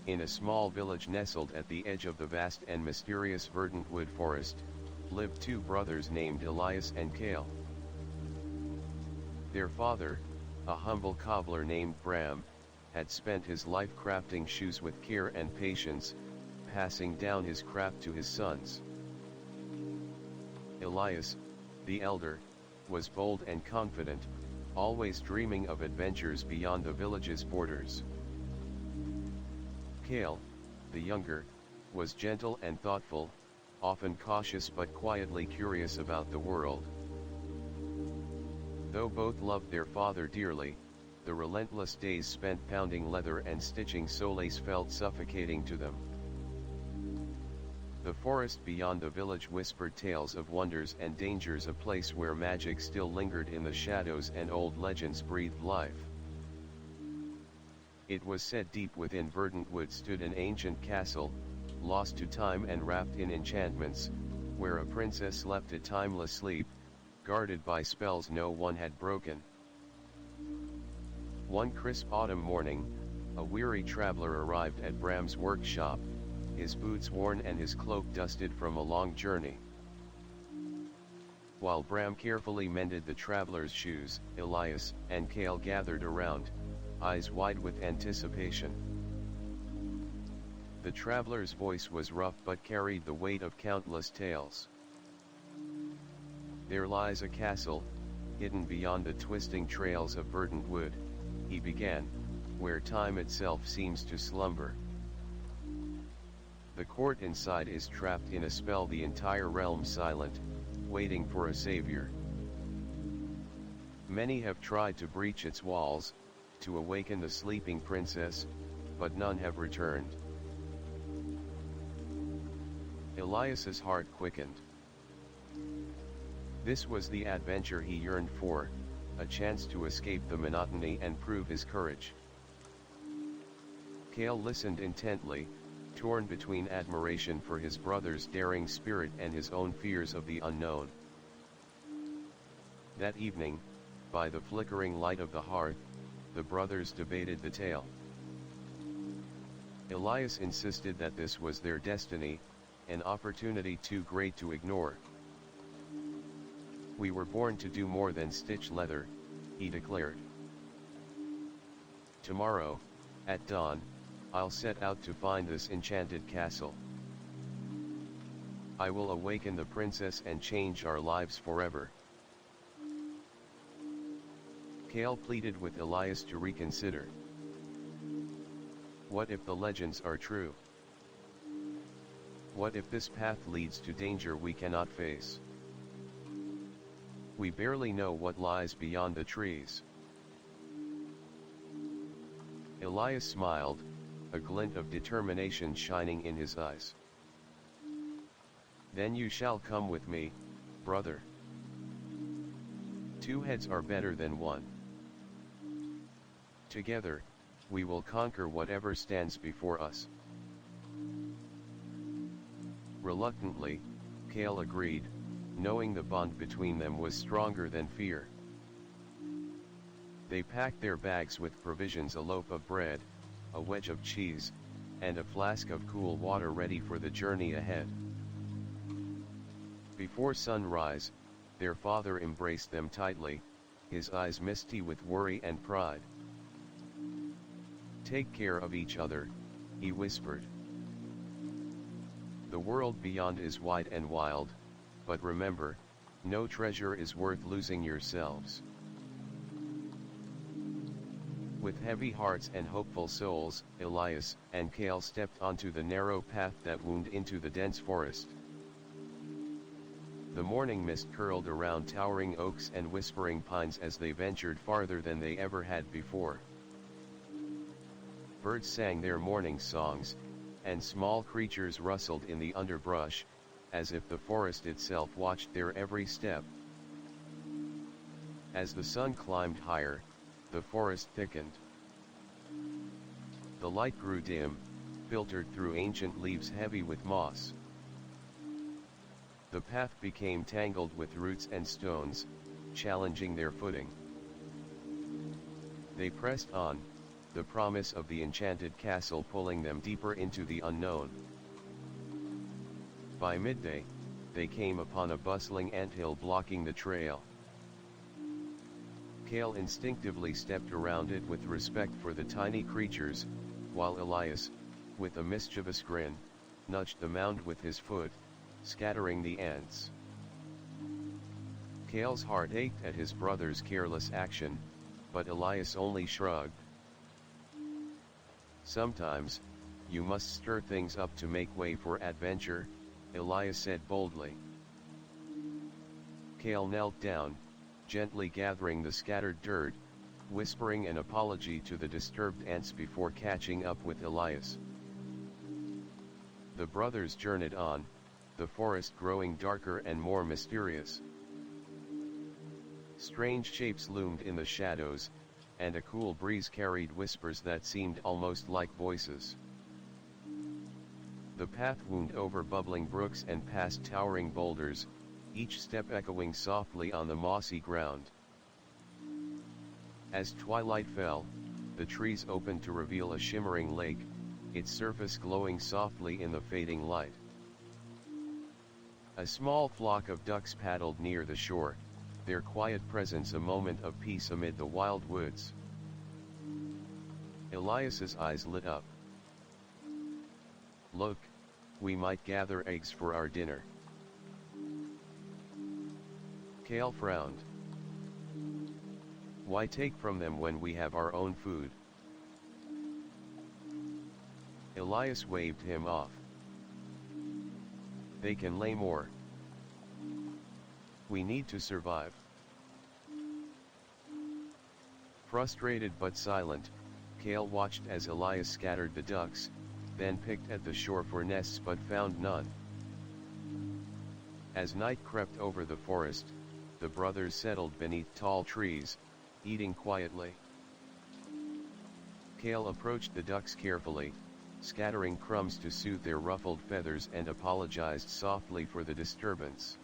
In a small village nestled at the edge of the vast and mysterious verdant wood forest, lived two brothers named Elias and Cale. Their father, a humble cobbler named Bram, had spent his life crafting shoes with care and patience, passing down his craft to his sons. Elias, the elder, was bold and confident, always dreaming of adventures beyond the village's borders. Cale, the younger, was gentle and thoughtful, often cautious but quietly curious about the world. Though both loved their father dearly, the relentless days spent pounding leather and stitching soles felt suffocating to them. The forest beyond the village whispered tales of wonders and dangers, a place where magic still lingered in the shadows and old legends breathed life. It was said deep within verdant wood stood an ancient castle, lost to time and wrapped in enchantments, where a princess slept a timeless sleep, guarded by spells no one had broken. One crisp autumn morning, a weary traveler arrived at Bram's workshop, his boots worn and his cloak dusted from a long journey. While Bram carefully mended the traveler's shoes, Elias and Cale gathered around, eyes wide with anticipation. The traveler's voice was rough but carried the weight of countless tales. "There lies a castle, hidden beyond the twisting trails of verdant wood," he began, "where time itself seems to slumber. The court inside is trapped in a spell, the entire realm silent, waiting for a savior. Many have tried to breach its walls, to awaken the sleeping princess, but none have returned." Elias's heart quickened. This was the adventure he yearned for, a chance to escape the monotony and prove his courage. Cale listened intently, torn between admiration for his brother's daring spirit and his own fears of the unknown. That evening, by the flickering light of the hearth, the brothers debated the tale. Elias insisted that this was their destiny, an opportunity too great to ignore. "We were born to do more than stitch leather," he declared. "Tomorrow, at dawn, I'll set out to find this enchanted castle. I will awaken the princess and change our lives forever." Cale pleaded with Elias to reconsider. "What if the legends are true? What if this path leads to danger we cannot face? We barely know what lies beyond the trees." Elias smiled, a glint of determination shining in his eyes. "Then you shall come with me, brother. Two heads are better than one. Together, we will conquer whatever stands before us." Reluctantly, Cale agreed, knowing the bond between them was stronger than fear. They packed their bags with provisions, a loaf of bread, a wedge of cheese, and a flask of cool water ready for the journey ahead. Before sunrise, their father embraced them tightly, his eyes misty with worry and pride. "Take care of each other," he whispered. "The world beyond is wide and wild, but remember, no treasure is worth losing yourselves." With heavy hearts and hopeful souls, Elias and Cale stepped onto the narrow path that wound into the dense forest. The morning mist curled around towering oaks and whispering pines as they ventured farther than they ever had before. Birds sang their morning songs, and small creatures rustled in the underbrush, as if the forest itself watched their every step. As the sun climbed higher, the forest thickened. The light grew dim, filtered through ancient leaves heavy with moss. The path became tangled with roots and stones, challenging their footing. They pressed on, the promise of the enchanted castle pulling them deeper into the unknown. By midday, they came upon a bustling anthill blocking the trail. Cale instinctively stepped around it with respect for the tiny creatures, while Elias, with a mischievous grin, nudged the mound with his foot, scattering the ants. Cale's heart ached at his brother's careless action, but Elias only shrugged. Sometimes, you must stir things up to make way for adventure, Elias said boldly. Cale knelt down, gently gathering the scattered dirt, whispering an apology to the disturbed ants before catching up with Elias. The brothers journeyed on, the forest growing darker and more mysterious. Strange shapes loomed in the shadows, and a cool breeze carried whispers that seemed almost like voices. The path wound over bubbling brooks and past towering boulders, each step echoing softly on the mossy ground. As twilight fell, the trees opened to reveal a shimmering lake, its surface glowing softly in the fading light. A small flock of ducks paddled near the shore, their quiet presence a moment of peace amid the wild woods. Elias's eyes lit up. Look, we might gather eggs for our dinner. Cale frowned. Why take from them when we have our own food? Elias waved him off. They can lay more. We need to survive. Frustrated but silent, Cale watched as Elias scattered the ducks, then picked at the shore for nests but found none. As night crept over the forest, the brothers settled beneath tall trees, eating quietly. Cale approached the ducks carefully, scattering crumbs to soothe their ruffled feathers, and apologized softly for the disturbance.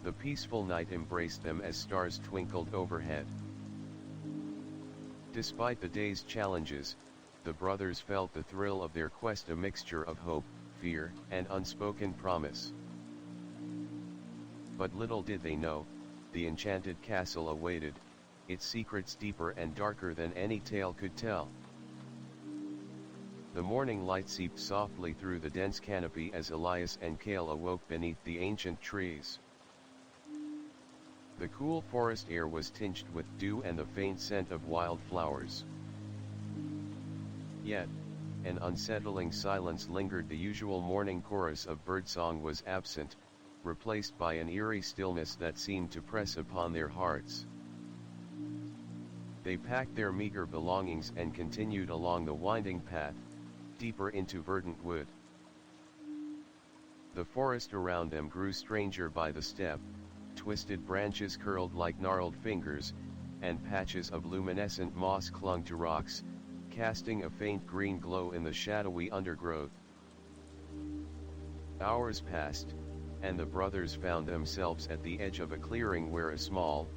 The peaceful night embraced them as stars twinkled overhead. Despite the day's challenges, the brothers felt the thrill of their quest, a mixture of hope, fear, and unspoken promise. But little did they know, the enchanted castle awaited, its secrets deeper and darker than any tale could tell. The morning light seeped softly through the dense canopy as Elias and Cale awoke beneath the ancient trees. The cool forest air was tinged with dew and the faint scent of wildflowers. Yet, an unsettling silence lingered. The usual morning chorus of birdsong was absent, replaced by an eerie stillness that seemed to press upon their hearts. They packed their meager belongings and continued along the winding path, deeper into verdant wood. The forest around them grew stranger by the step, twisted branches curled like gnarled fingers, and patches of luminescent moss clung to rocks, casting a faint green glow in the shadowy undergrowth. Hours passed, and the brothers found themselves at the edge of a clearing where a small,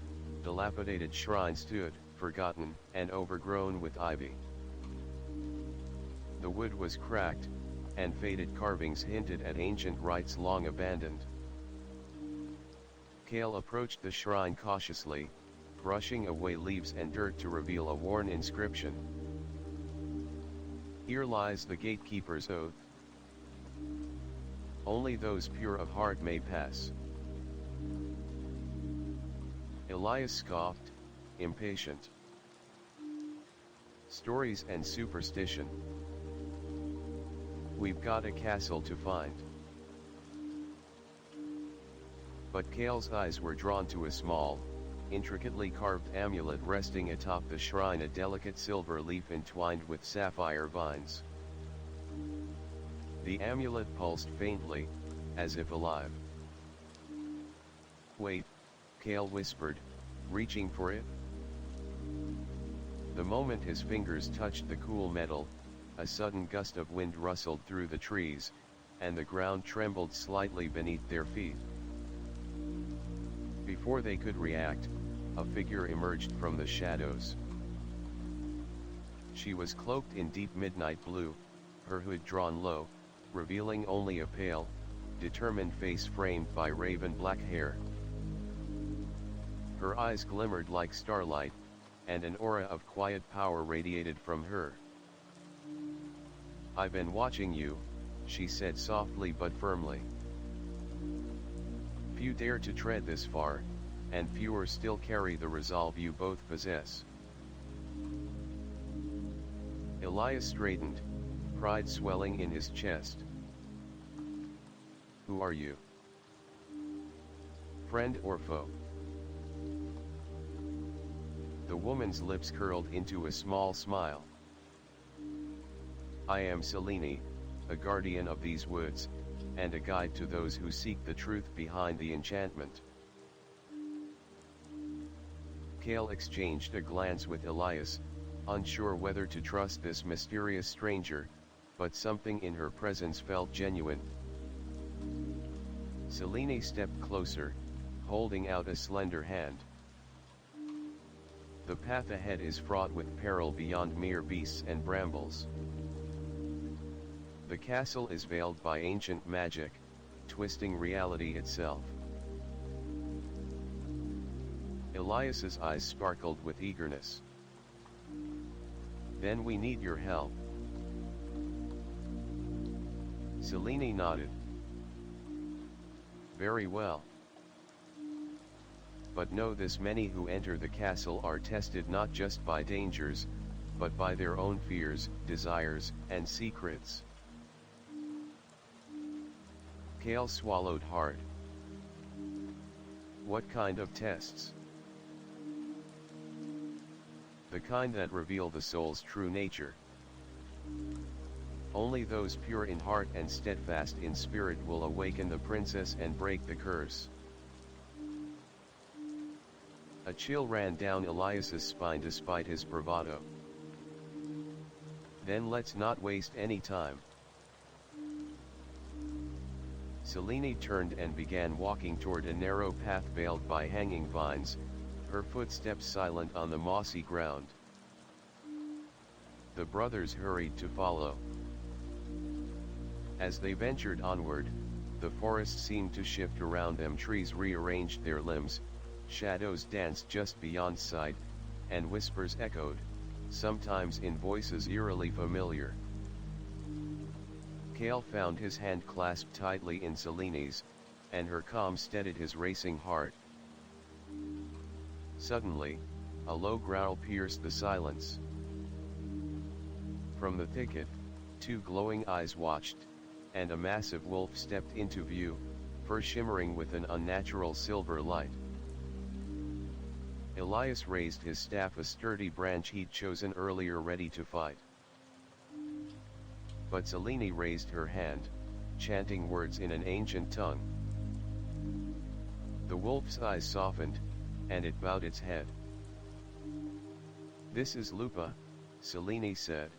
dilapidated shrine stood, forgotten and overgrown with ivy. The wood was cracked, and faded carvings hinted at ancient rites long abandoned. Cale approached the shrine cautiously, brushing away leaves and dirt to reveal a worn inscription. Here lies the gatekeeper's oath. Only those pure of heart may pass. Elias scoffed, impatient. Stories and superstition. We've got a castle to find. But Cale's eyes were drawn to a small, intricately carved amulet resting atop the shrine, a delicate silver leaf entwined with sapphire vines. The amulet pulsed faintly, as if alive. Wait, Cale whispered, reaching for it. The moment his fingers touched the cool metal, a sudden gust of wind rustled through the trees, and the ground trembled slightly beneath their feet. Before they could react, a figure emerged from the shadows. She was cloaked in deep midnight blue, her hood drawn low, revealing only a pale, determined face framed by raven black hair. Her eyes glimmered like starlight, and an aura of quiet power radiated from her. "I've been watching you," she said softly but firmly. "Few dare to tread this far, and fewer still carry the resolve you both possess." Elias straightened, pride swelling in his chest. "Who are you? Friend or foe?" The woman's lips curled into a small smile. "I am Selene, a guardian of these woods, and a guide to those who seek the truth behind the enchantment." Kale exchanged a glance with Elias, unsure whether to trust this mysterious stranger, but something in her presence felt genuine. Selene stepped closer, holding out a slender hand. "The path ahead is fraught with peril beyond mere beasts and brambles. The castle is veiled by ancient magic, twisting reality itself." Elias's eyes sparkled with eagerness. "Then we need your help." Selene nodded. "Very well. But know this: many who enter the castle are tested not just by dangers, but by their own fears, desires, and secrets." Kale swallowed hard. "What kind of tests?" "The kind that reveal the soul's true nature. Only those pure in heart and steadfast in spirit will awaken the princess and break the curse." A chill ran down Elias's spine despite his bravado. "Then let's not waste any time." Selene turned and began walking toward a narrow path veiled by hanging vines, her footsteps silent on the mossy ground. The brothers hurried to follow. As they ventured onward, the forest seemed to shift around them. Trees rearranged their limbs, shadows danced just beyond sight, and whispers echoed, sometimes in voices eerily familiar. Kale found his hand clasped tightly in Selene's, and her calm steadied his racing heart. Suddenly, a low growl pierced the silence. From the thicket, two glowing eyes watched, and a massive wolf stepped into view, fur shimmering with an unnatural silver light. Elias raised his staff, a sturdy branch he'd chosen earlier, ready to fight. But Selene raised her hand, chanting words in an ancient tongue. The wolf's eyes softened, and it bowed its head. "This is Lupa," Selene said.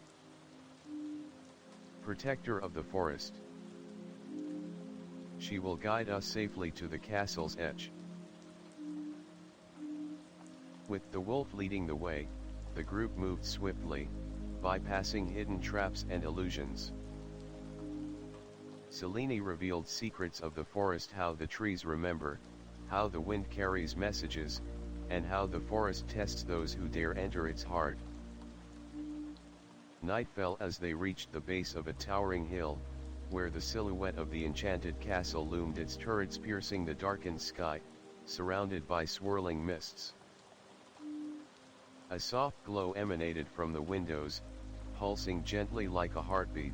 "Protector of the forest. She will guide us safely to the castle's edge." With the wolf leading the way, the group moved swiftly, bypassing hidden traps and illusions. Selene revealed secrets of the forest: how the trees remember, how the wind carries messages, and how the forest tests those who dare enter its heart. Night fell as they reached the base of a towering hill, where the silhouette of the enchanted castle loomed, its turrets piercing the darkened sky, surrounded by swirling mists. A soft glow emanated from the windows, pulsing gently like a heartbeat.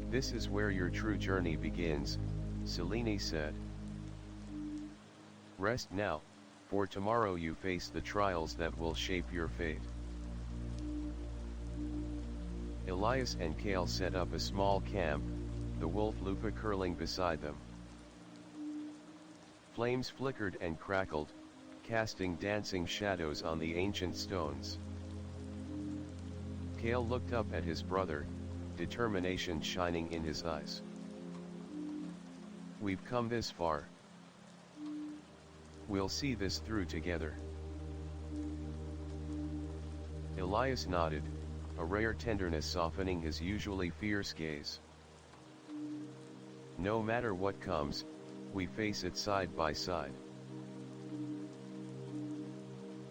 "This is where your true journey begins," Selene said. "Rest now, for tomorrow you face the trials that will shape your fate." Elias and Kale set up a small camp, the wolf Lupa curling beside them. Flames flickered and crackled, casting dancing shadows on the ancient stones. Kale looked up at his brother, determination shining in his eyes. "We've come this far. We'll see this through together." Elias nodded, a rare tenderness softening his usually fierce gaze. No matter what comes, we face it side by side.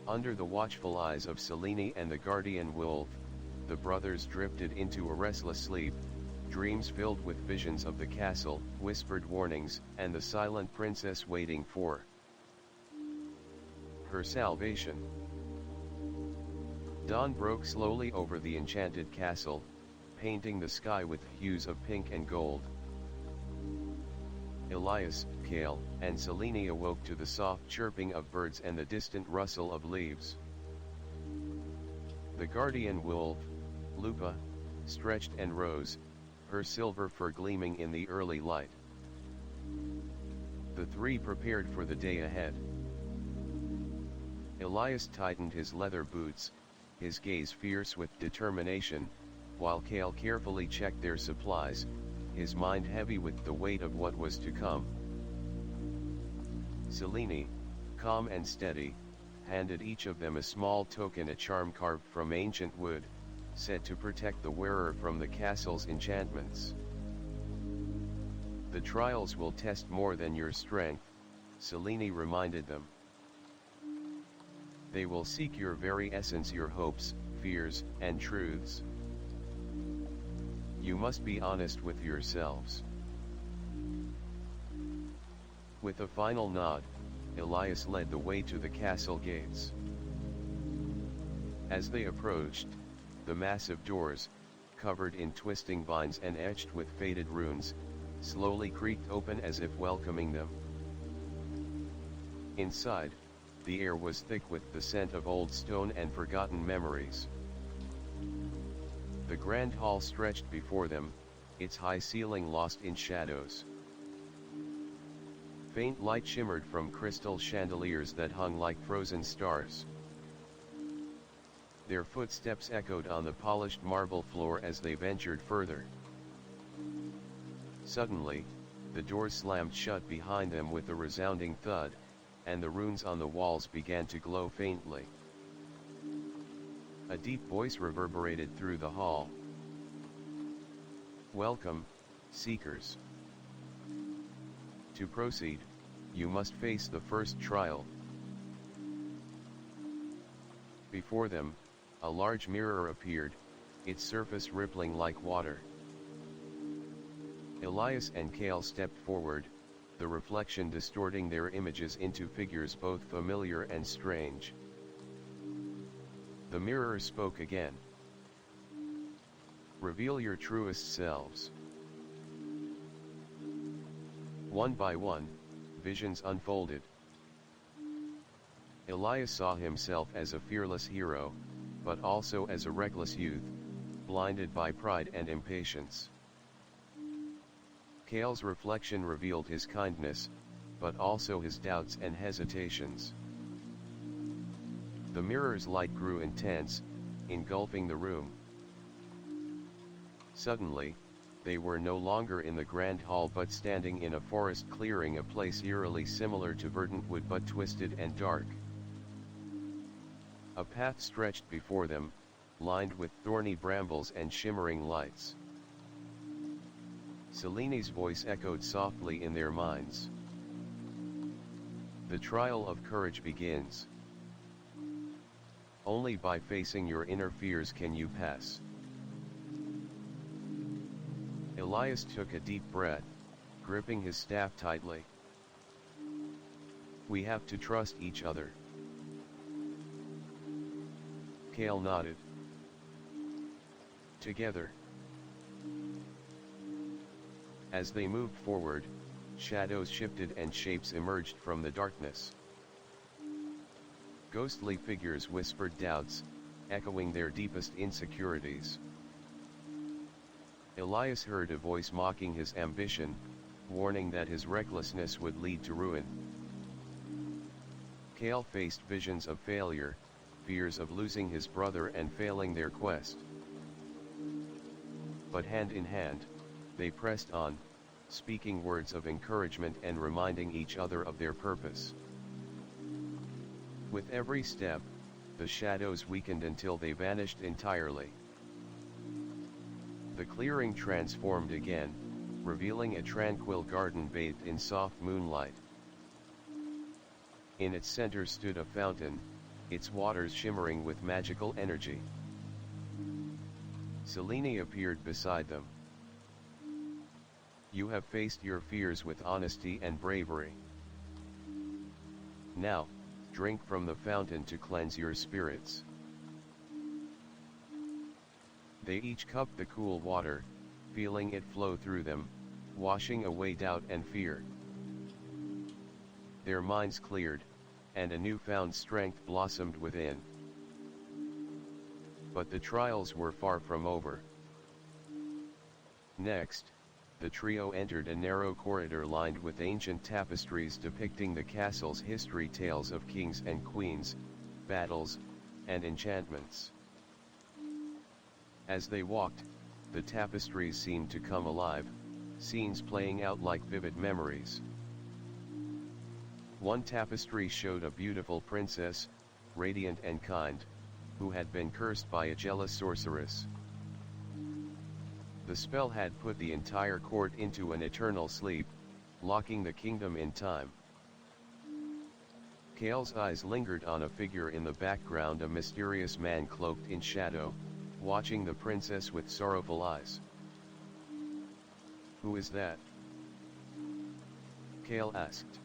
Under the watchful eyes of Selene and the guardian wolf, the brothers drifted into a restless sleep, dreams filled with visions of the castle, whispered warnings, and the silent princess waiting for her salvation. Dawn broke slowly over the enchanted castle, painting the sky with hues of pink and gold. Elias, Kale, and Selene awoke to the soft chirping of birds and the distant rustle of leaves. The guardian wolf, Lupa, stretched and rose, her silver fur gleaming in the early light. The three prepared for the day ahead. Elias tightened his leather boots, his gaze fierce with determination, while Kale carefully checked their supplies, his mind heavy with the weight of what was to come. Selene, calm and steady, handed each of them a small token, a charm carved from ancient wood, said to protect the wearer from the castle's enchantments. The trials will test more than your strength, Selene reminded them. They will seek your very essence, your hopes, fears, and truths. You must be honest with yourselves. With a final nod, Elias led the way to the castle gates. As they approached, the massive doors, covered in twisting vines and etched with faded runes, slowly creaked open as if welcoming them. Inside, the air was thick with the scent of old stone and forgotten memories. The grand hall stretched before them, its high ceiling lost in shadows. Faint light shimmered from crystal chandeliers that hung like frozen stars. Their footsteps echoed on the polished marble floor as they ventured further. Suddenly, the doors slammed shut behind them with a resounding thud, and the runes on the walls began to glow faintly. A deep voice reverberated through the hall. Welcome, seekers. To proceed, you must face the first trial. Before them, a large mirror appeared, its surface rippling like water. Elias and Kale stepped forward, the reflection distorting their images into figures both familiar and strange. The mirror spoke again. Reveal your truest selves. One by one, visions unfolded. Elias saw himself as a fearless hero, but also as a reckless youth, blinded by pride and impatience. Kale's reflection revealed his kindness, but also his doubts and hesitations. The mirror's light grew intense, engulfing the room. Suddenly, they were no longer in the grand hall but standing in a forest clearing, a place eerily similar to verdant wood but twisted and dark. A path stretched before them, lined with thorny brambles and shimmering lights. Selene's voice echoed softly in their minds. The trial of courage begins. Only by facing your inner fears can you pass. Elias took a deep breath, gripping his staff tightly. We have to trust each other. Kale nodded. Together. As they moved forward, shadows shifted and shapes emerged from the darkness. Ghostly figures whispered doubts, echoing their deepest insecurities. Elias heard a voice mocking his ambition, warning that his recklessness would lead to ruin. Kale faced visions of failure, fears of losing his brother and failing their quest. But hand in hand, they pressed on, speaking words of encouragement and reminding each other of their purpose. With every step, the shadows weakened until they vanished entirely. The clearing transformed again, revealing a tranquil garden bathed in soft moonlight. In its center stood a fountain, its waters shimmering with magical energy. Selene appeared beside them. You have faced your fears with honesty and bravery. Now, drink from the fountain to cleanse your spirits. They each cupped the cool water, feeling it flow through them, washing away doubt and fear. Their minds cleared, and a newfound strength blossomed within. But the trials were far from over. Next, the trio entered a narrow corridor lined with ancient tapestries depicting the castle's history, tales of kings and queens, battles, and enchantments. As they walked, the tapestries seemed to come alive, scenes playing out like vivid memories. One tapestry showed a beautiful princess, radiant and kind, who had been cursed by a jealous sorceress. The spell had put the entire court into an eternal sleep, locking the kingdom in time. Kale's eyes lingered on a figure in the background, a mysterious man cloaked in shadow, watching the princess with sorrowful eyes. "Who is that?" Kale asked.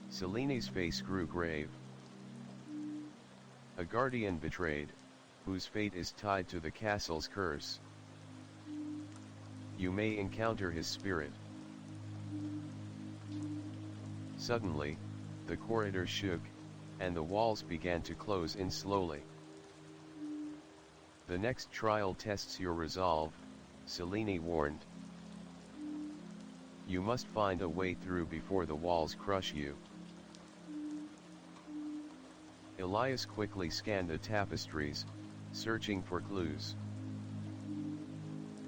Selene's face grew grave. "A guardian betrayed, whose fate is tied to the castle's curse. You may encounter his spirit." Suddenly, the corridor shook, and the walls began to close in slowly. "The next trial tests your resolve," Selene warned. "You must find a way through before the walls crush you." Elias quickly scanned the tapestries, searching for clues.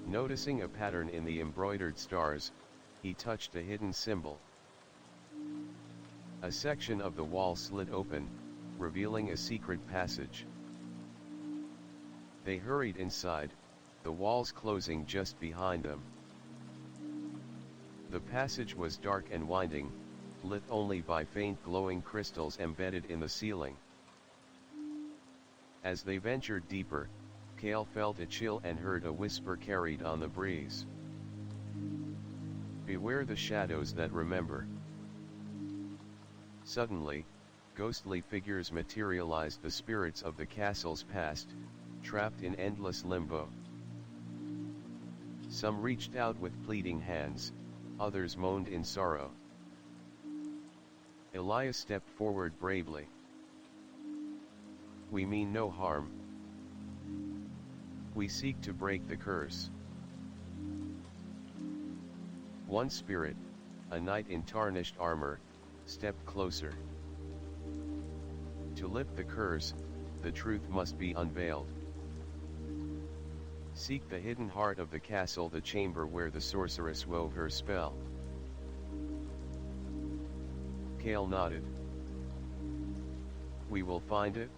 Noticing a pattern in the embroidered stars, he touched a hidden symbol. A section of the wall slid open, revealing a secret passage. They hurried inside, the walls closing just behind them. The passage was dark and winding, lit only by faint glowing crystals embedded in the ceiling. As they ventured deeper, Kale felt a chill and heard a whisper carried on the breeze. "Beware the shadows that remember." Suddenly, ghostly figures materialized, the spirits of the castle's past, trapped in endless limbo. Some reached out with pleading hands, others moaned in sorrow. Elias stepped forward bravely. "We mean no harm. We seek to break the curse." One spirit, a knight in tarnished armor, stepped closer. "To lift the curse, the truth must be unveiled. Seek the hidden heart of the castle, the chamber where the sorceress wove her spell." Kale nodded. "We will find it."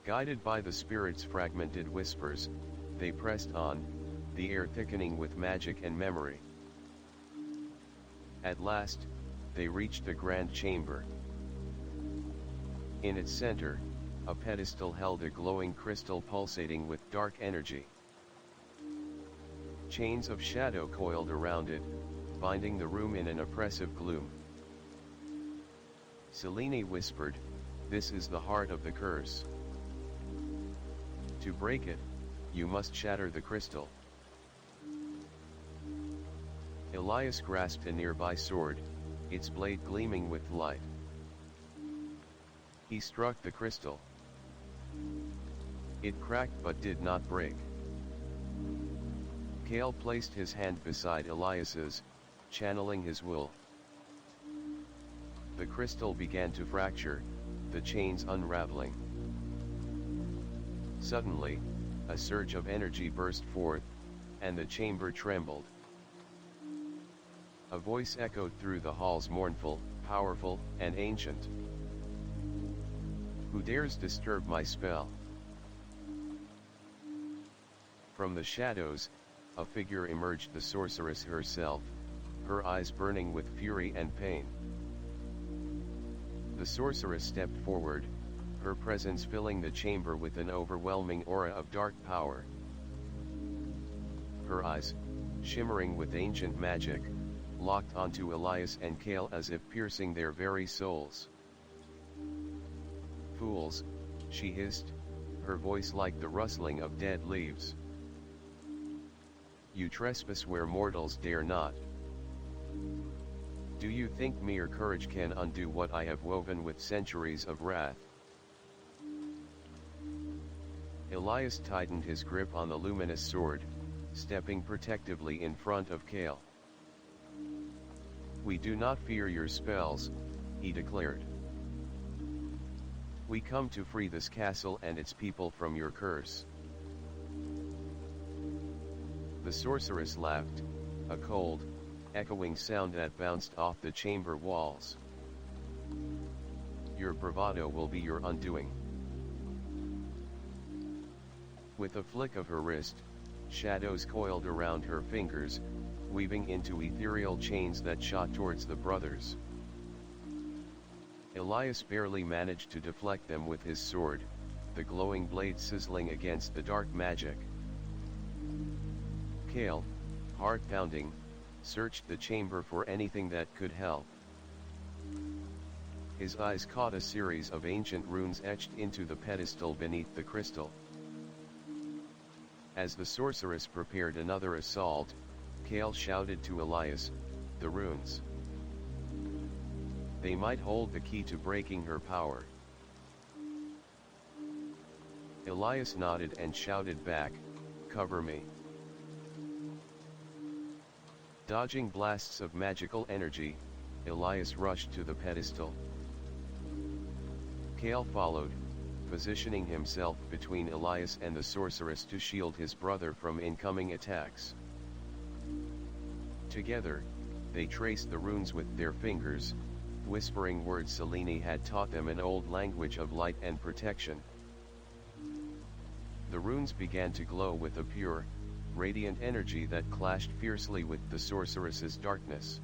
Guided by the spirit's fragmented whispers, they pressed on, the air thickening with magic and memory. At last, they reached the grand chamber. In its center, a pedestal held a glowing crystal pulsating with dark energy. Chains of shadow coiled around it, binding the room in an oppressive gloom. Selene whispered, "This is the heart of the curse. To break it, you must shatter the crystal." Elias grasped a nearby sword, its blade gleaming with light. He struck the crystal. It cracked but did not break. Kale placed his hand beside Elias's, channeling his will. The crystal began to fracture, the chains unraveling. Suddenly, a surge of energy burst forth, and the chamber trembled. A voice echoed through the halls, mournful, powerful, and ancient. Who dares disturb my spell? From the shadows, a figure emerged, the sorceress herself, her eyes burning with fury and pain. The sorceress stepped forward, her presence filling the chamber with an overwhelming aura of dark power. Her eyes, shimmering with ancient magic, locked onto Elias and Kale as if piercing their very souls. "Fools," she hissed, her voice like the rustling of dead leaves. "You trespass where mortals dare not. Do you think mere courage can undo what I have woven with centuries of wrath?" Elias tightened his grip on the luminous sword, stepping protectively in front of Kale. "We do not fear your spells," he declared. "We come to free this castle and its people from your curse." The sorceress laughed, a cold, echoing sound that bounced off the chamber walls. "Your bravado will be your undoing." With a flick of her wrist, shadows coiled around her fingers, weaving into ethereal chains that shot towards the brothers. Elias barely managed to deflect them with his sword, the glowing blade sizzling against the dark magic. Kale, heart pounding, searched the chamber for anything that could help. His eyes caught a series of ancient runes etched into the pedestal beneath the crystal. As the sorceress prepared another assault, Kale shouted to Elias, "The runes. They might hold the key to breaking her power." Elias nodded and shouted back, "Cover me." Dodging blasts of magical energy, Elias rushed to the pedestal. Kale followed, positioning himself between Elias and the sorceress to shield his brother from incoming attacks. Together, they traced the runes with their fingers, whispering words Selene had taught them, an old language of light and protection. The runes began to glow with a pure, radiant energy that clashed fiercely with the sorceress's darkness.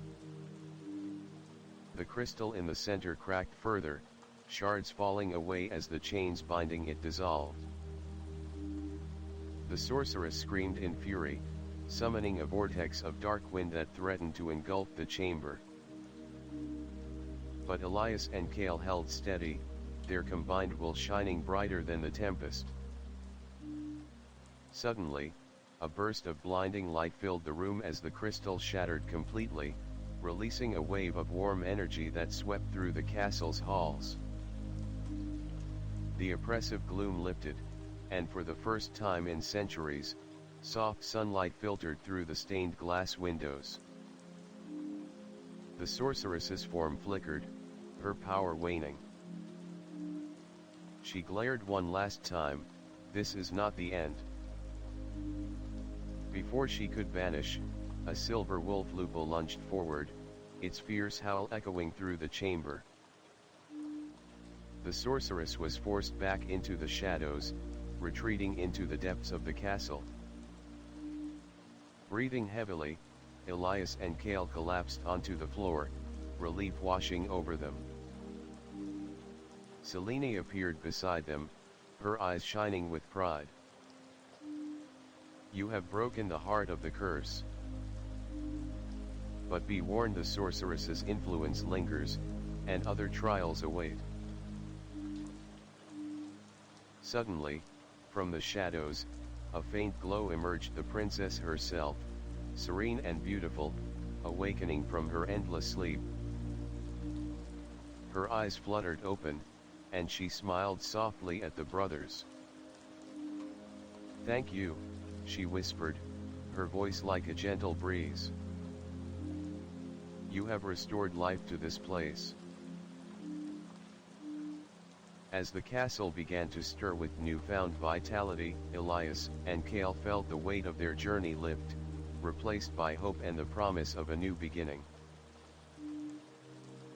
The crystal in the center cracked further, shards falling away as the chains binding it dissolved. The sorceress screamed in fury, summoning a vortex of dark wind that threatened to engulf the chamber. But Elias and Kale held steady, their combined will shining brighter than the tempest. Suddenly, a burst of blinding light filled the room as the crystal shattered completely, releasing a wave of warm energy that swept through the castle's halls. The oppressive gloom lifted, and for the first time in centuries, soft sunlight filtered through the stained glass windows. The sorceress's form flickered, her power waning. She glared one last time, "This is not the end." Before she could vanish, a silver wolf lupo lunged forward, its fierce howl echoing through the chamber. The sorceress was forced back into the shadows, retreating into the depths of the castle. Breathing heavily, Elias and Kale collapsed onto the floor, relief washing over them. Selene appeared beside them, her eyes shining with pride. "You have broken the heart of the curse. But be warned, the sorceress's influence lingers, and other trials await." Suddenly, from the shadows, a faint glow emerged, the princess herself, serene and beautiful, awakening from her endless sleep. Her eyes fluttered open, and she smiled softly at the brothers. "Thank you," she whispered, her voice like a gentle breeze. "You have restored life to this place." As the castle began to stir with newfound vitality, Elias and Kale felt the weight of their journey lift, replaced by hope and the promise of a new beginning.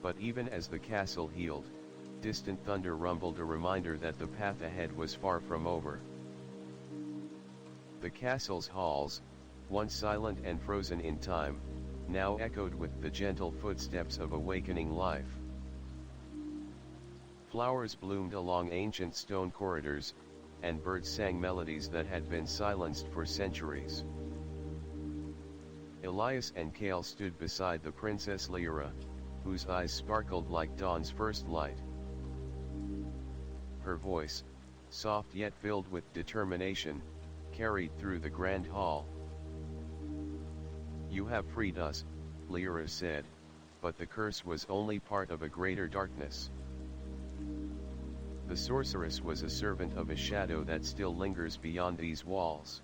But even as the castle healed, distant thunder rumbled, a reminder that the path ahead was far from over. The castle's halls, once silent and frozen in time, now echoed with the gentle footsteps of awakening life. Flowers bloomed along ancient stone corridors, and birds sang melodies that had been silenced for centuries. Elias and Kale stood beside the Princess Lyra, whose eyes sparkled like dawn's first light. Her voice, soft yet filled with determination, carried through the grand hall. "You have freed us," Lyra said, "but the curse was only part of a greater darkness. The sorceress was a servant of a shadow that still lingers beyond these walls."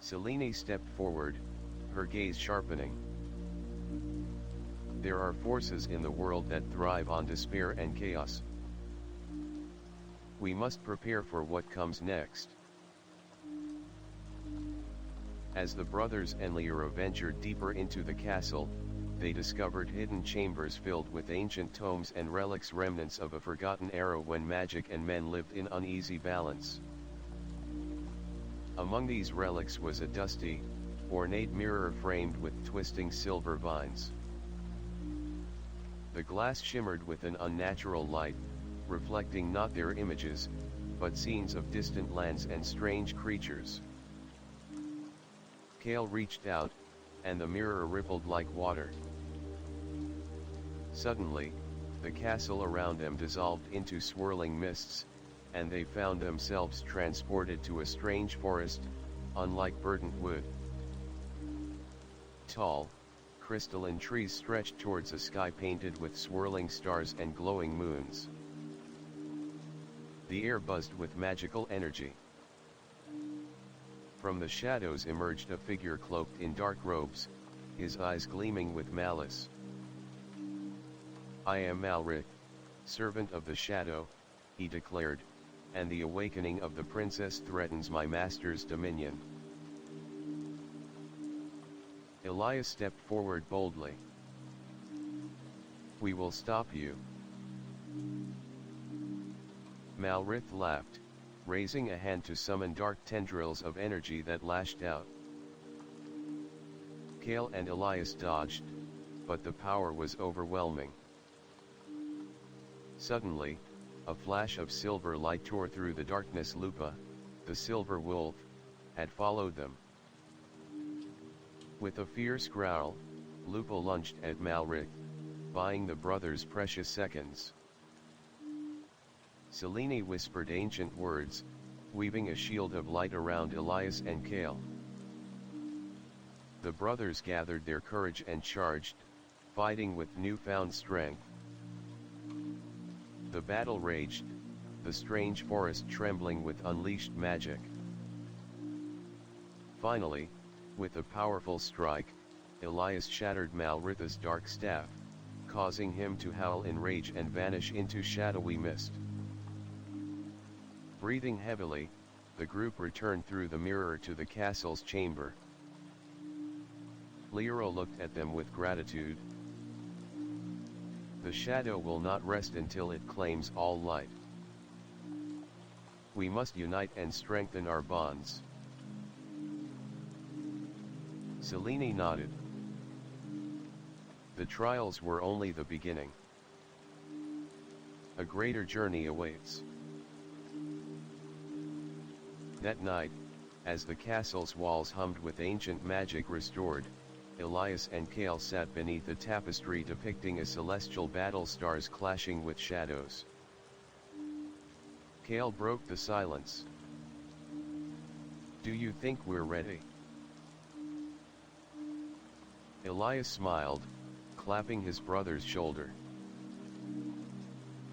Selene stepped forward, her gaze sharpening. "There are forces in the world that thrive on despair and chaos. We must prepare for what comes next." As the brothers and Lyra ventured deeper into the castle, they discovered hidden chambers filled with ancient tomes and relics, remnants of a forgotten era when magic and men lived in uneasy balance. Among these relics was a dusty, ornate mirror framed with twisting silver vines. The glass shimmered with an unnatural light, reflecting not their images, but scenes of distant lands and strange creatures. Kale reached out, and the mirror rippled like water. Suddenly, the castle around them dissolved into swirling mists, and they found themselves transported to a strange forest, unlike burnt wood. Tall, crystalline trees stretched towards a sky painted with swirling stars and glowing moons. The air buzzed with magical energy. From the shadows emerged a figure cloaked in dark robes, his eyes gleaming with malice. "I am Malrith, servant of the shadow," he declared, "and the awakening of the princess threatens my master's dominion." Elias stepped forward boldly. "We will stop you." Malrith laughed, raising a hand to summon dark tendrils of energy that lashed out. Kale and Elias dodged, but the power was overwhelming. Suddenly, a flash of silver light tore through the darkness. Lupa, the silver wolf, had followed them. With a fierce growl, Lupa lunged at Malrith, buying the brothers precious seconds. Selene whispered ancient words, weaving a shield of light around Elias and Kale. The brothers gathered their courage and charged, fighting with newfound strength. The battle raged, the strange forest trembling with unleashed magic. Finally, with a powerful strike, Elias shattered Malrith's dark staff, causing him to howl in rage and vanish into shadowy mist. Breathing heavily, the group returned through the mirror to the castle's chamber. Lyra looked at them with gratitude. "The shadow will not rest until it claims all light. We must unite and strengthen our bonds." Selene nodded. The trials were only the beginning. A greater journey awaits. That night, as the castle's walls hummed with ancient magic restored, Elias and Kale sat beneath a tapestry depicting a celestial battle, stars clashing with shadows. Kale broke the silence. "Do you think we're ready?" Elias smiled, clapping his brother's shoulder.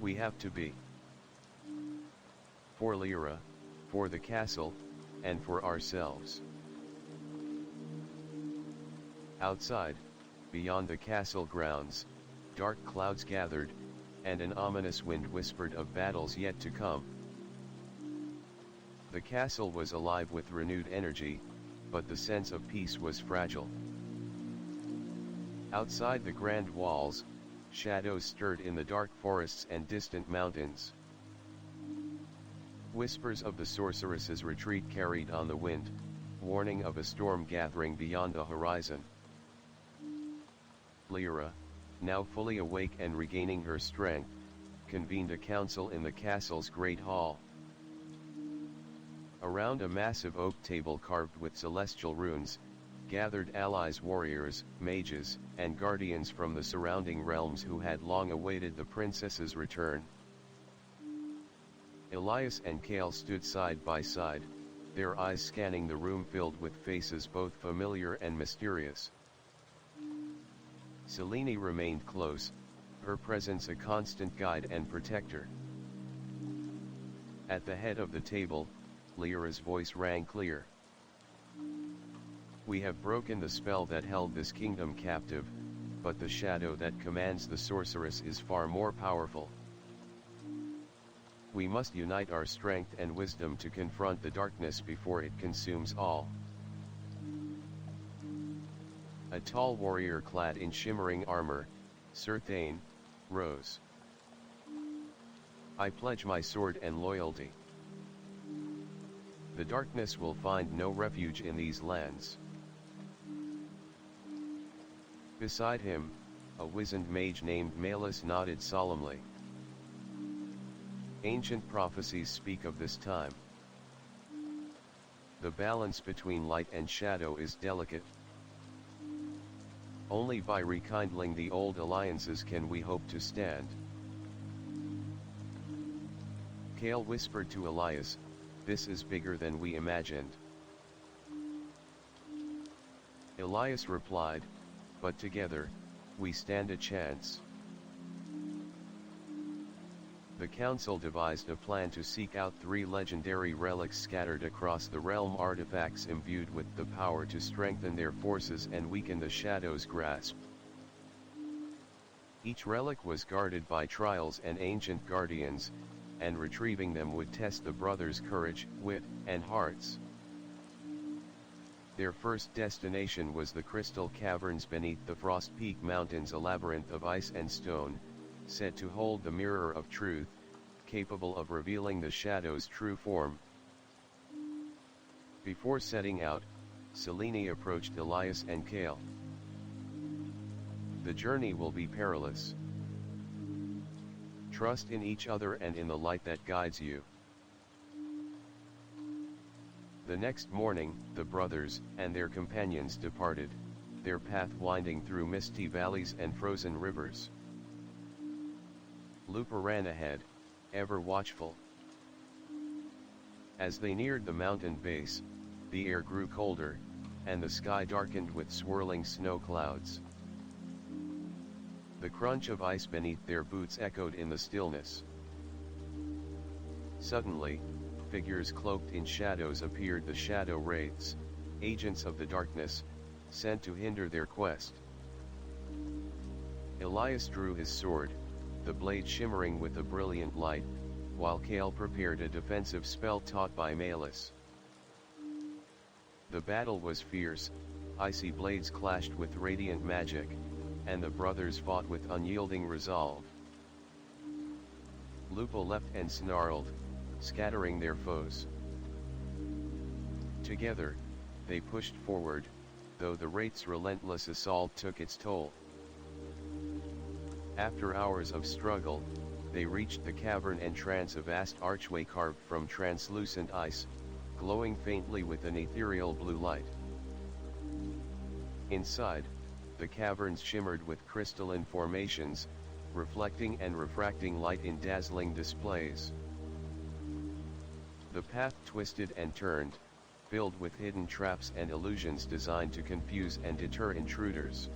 "We have to be. For Lyra, for the castle, and for ourselves." Outside, beyond the castle grounds, dark clouds gathered, and an ominous wind whispered of battles yet to come. The castle was alive with renewed energy, but the sense of peace was fragile. Outside the grand walls, shadows stirred in the dark forests and distant mountains. Whispers of the sorceress's retreat carried on the wind, warning of a storm gathering beyond the horizon. Lyra, now fully awake and regaining her strength, convened a council in the castle's great hall. Around a massive oak table carved with celestial runes, gathered allies, warriors, mages, and guardians from the surrounding realms who had long awaited the princess's return. Elias and Kale stood side by side, their eyes scanning the room filled with faces both familiar and mysterious. Selene remained close, her presence a constant guide and protector. At the head of the table, Lyra's voice rang clear. "We have broken the spell that held this kingdom captive, but the shadow that commands the sorceress is far more powerful. We must unite our strength and wisdom to confront the darkness before it consumes all." A tall warrior clad in shimmering armor, Sir Thane, rose. "I pledge my sword and loyalty. The darkness will find no refuge in these lands." Beside him, a wizened mage named Malus nodded solemnly. "Ancient prophecies speak of this time. The balance between light and shadow is delicate. Only by rekindling the old alliances can we hope to stand." Kale whispered to Elias, "This is bigger than we imagined." Elias replied, "But together, we stand a chance." The council devised a plan to seek out 3 legendary relics scattered across the realm, artifacts imbued with the power to strengthen their forces and weaken the Shadow's grasp. Each relic was guarded by trials and ancient guardians, and retrieving them would test the brothers' courage, wit, and hearts. Their first destination was the crystal caverns beneath the Frost Peak Mountains, a labyrinth of ice and stone, said to hold the mirror of truth, capable of revealing the Shadow's true form. Before setting out, Selene approached Elias and Kale. "The journey will be perilous. Trust in each other and in the light that guides you." The next morning, the brothers and their companions departed, their path winding through misty valleys and frozen rivers. Lupa ran ahead, ever watchful. As they neared the mountain base, the air grew colder, and the sky darkened with swirling snow clouds. The crunch of ice beneath their boots echoed in the stillness. Suddenly, figures cloaked in shadows appeared, the shadow wraiths, agents of the darkness, sent to hinder their quest. Elias drew his sword, the blade shimmering with a brilliant light, while Kale prepared a defensive spell taught by Malus. The battle was fierce, icy blades clashed with radiant magic, and the brothers fought with unyielding resolve. Lupa leapt and snarled, scattering their foes. Together, they pushed forward, though the wraith's relentless assault took its toll. After hours of struggle, they reached the cavern entrance, a vast archway carved from translucent ice, glowing faintly with an ethereal blue light. Inside, the caverns shimmered with crystalline formations, reflecting and refracting light in dazzling displays. The path twisted and turned, filled with hidden traps and illusions designed to confuse and deter intruders.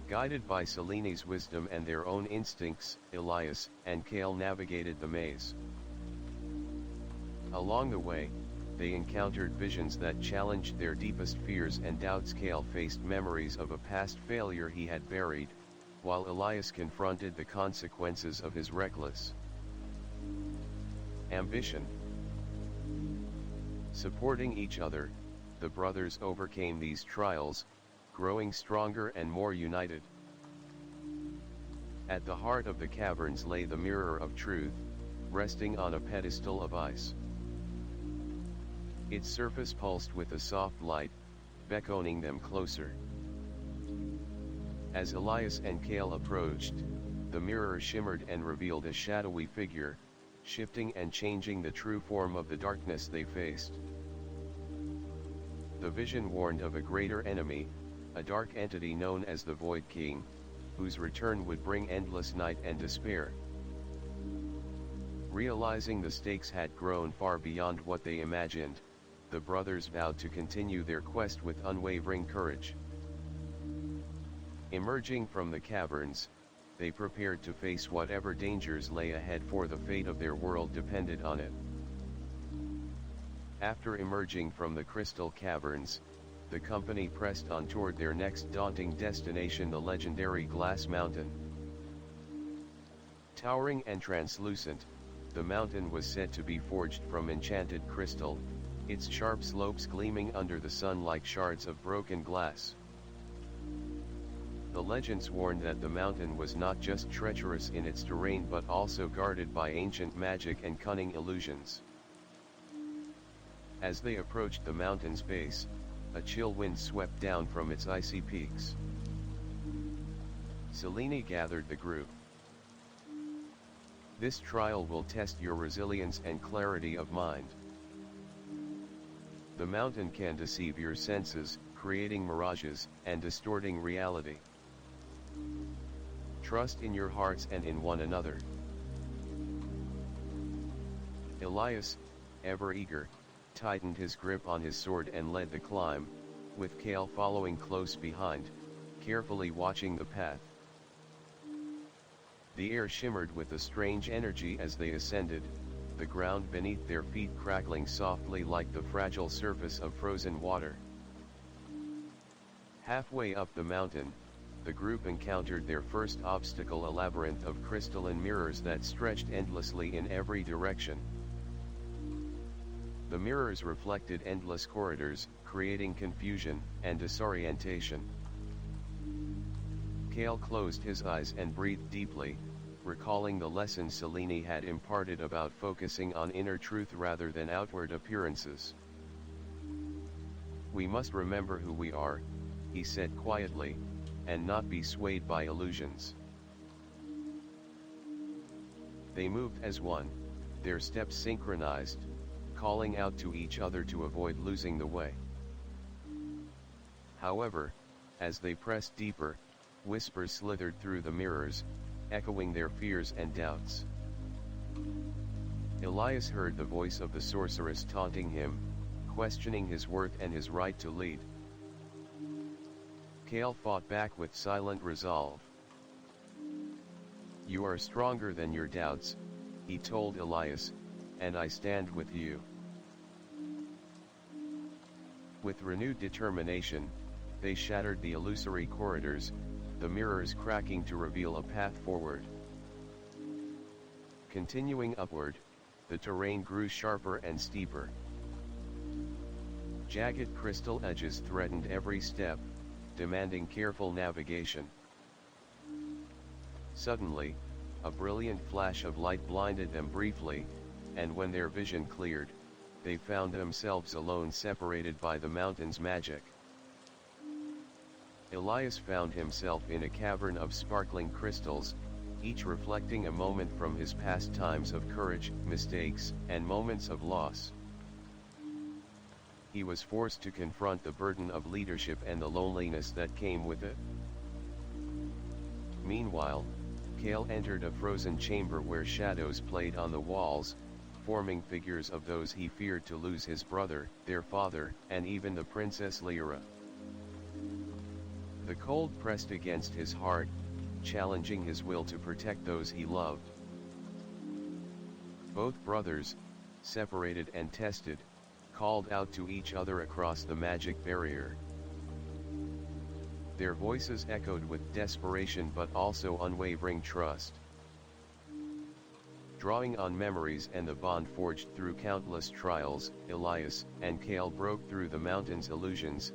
Guided by Selene's wisdom and their own instincts, Elias and Kale navigated the maze. Along the way, they encountered visions that challenged their deepest fears and doubts. Kale faced memories of a past failure he had buried, while Elias confronted the consequences of his reckless ambition. Supporting each other, the brothers overcame these trials, growing stronger and more united. At the heart of the caverns lay the mirror of truth, resting on a pedestal of ice. Its surface pulsed with a soft light, beckoning them closer. As Elias and Cale approached, the mirror shimmered and revealed a shadowy figure, shifting and changing the true form of the darkness they faced. The vision warned of a greater enemy, a dark entity known as the Void King, whose return would bring endless night and despair. Realizing the stakes had grown far beyond what they imagined, the brothers vowed to continue their quest with unwavering courage. Emerging from the caverns, they prepared to face whatever dangers lay ahead, for the fate of their world depended on it. After emerging from the crystal caverns, the company pressed on toward their next daunting destination, the legendary Glass Mountain. Towering and translucent, the mountain was said to be forged from enchanted crystal, its sharp slopes gleaming under the sun like shards of broken glass. The legends warned that the mountain was not just treacherous in its terrain but also guarded by ancient magic and cunning illusions. As they approached the mountain's base, a chill wind swept down from its icy peaks. Selene gathered the group. This trial will test your resilience and clarity of mind. The mountain can deceive your senses, creating mirages and distorting reality. Trust in your hearts and in one another. Elias, ever eager, tightened his grip on his sword and led the climb, with Cale following close behind, carefully watching the path. The air shimmered with a strange energy as they ascended, the ground beneath their feet crackling softly like the fragile surface of frozen water. Halfway up the mountain, the group encountered their first obstacle, a labyrinth of crystalline mirrors that stretched endlessly in every direction. The mirrors reflected endless corridors, creating confusion and disorientation. Cale closed his eyes and breathed deeply, recalling the lesson Selene had imparted about focusing on inner truth rather than outward appearances. "We must remember who we are," he said quietly, "and not be swayed by illusions." They moved as one, their steps synchronized, calling out to each other to avoid losing the way. However, as they pressed deeper, whispers slithered through the mirrors, echoing their fears and doubts. Elias heard the voice of the sorceress taunting him, questioning his worth and his right to lead. Cale fought back with silent resolve. "You are stronger than your doubts," he told Elias, "and I stand with you." With renewed determination, they shattered the illusory corridors, the mirrors cracking to reveal a path forward. Continuing upward, the terrain grew sharper and steeper. Jagged crystal edges threatened every step, demanding careful navigation. Suddenly, a brilliant flash of light blinded them briefly, and when their vision cleared, they found themselves alone, separated by the mountain's magic. Elias found himself in a cavern of sparkling crystals, each reflecting a moment from his past times of courage, mistakes, and moments of loss. He was forced to confront the burden of leadership and the loneliness that came with it. Meanwhile, Cale entered a frozen chamber where shadows played on the walls, forming figures of those he feared to lose: his brother, their father, and even the Princess Lyra. The cold pressed against his heart, challenging his will to protect those he loved. Both brothers, separated and tested, called out to each other across the magic barrier. Their voices echoed with desperation but also unwavering trust. Drawing on memories and the bond forged through countless trials, Elias and Cale broke through the mountain's illusions,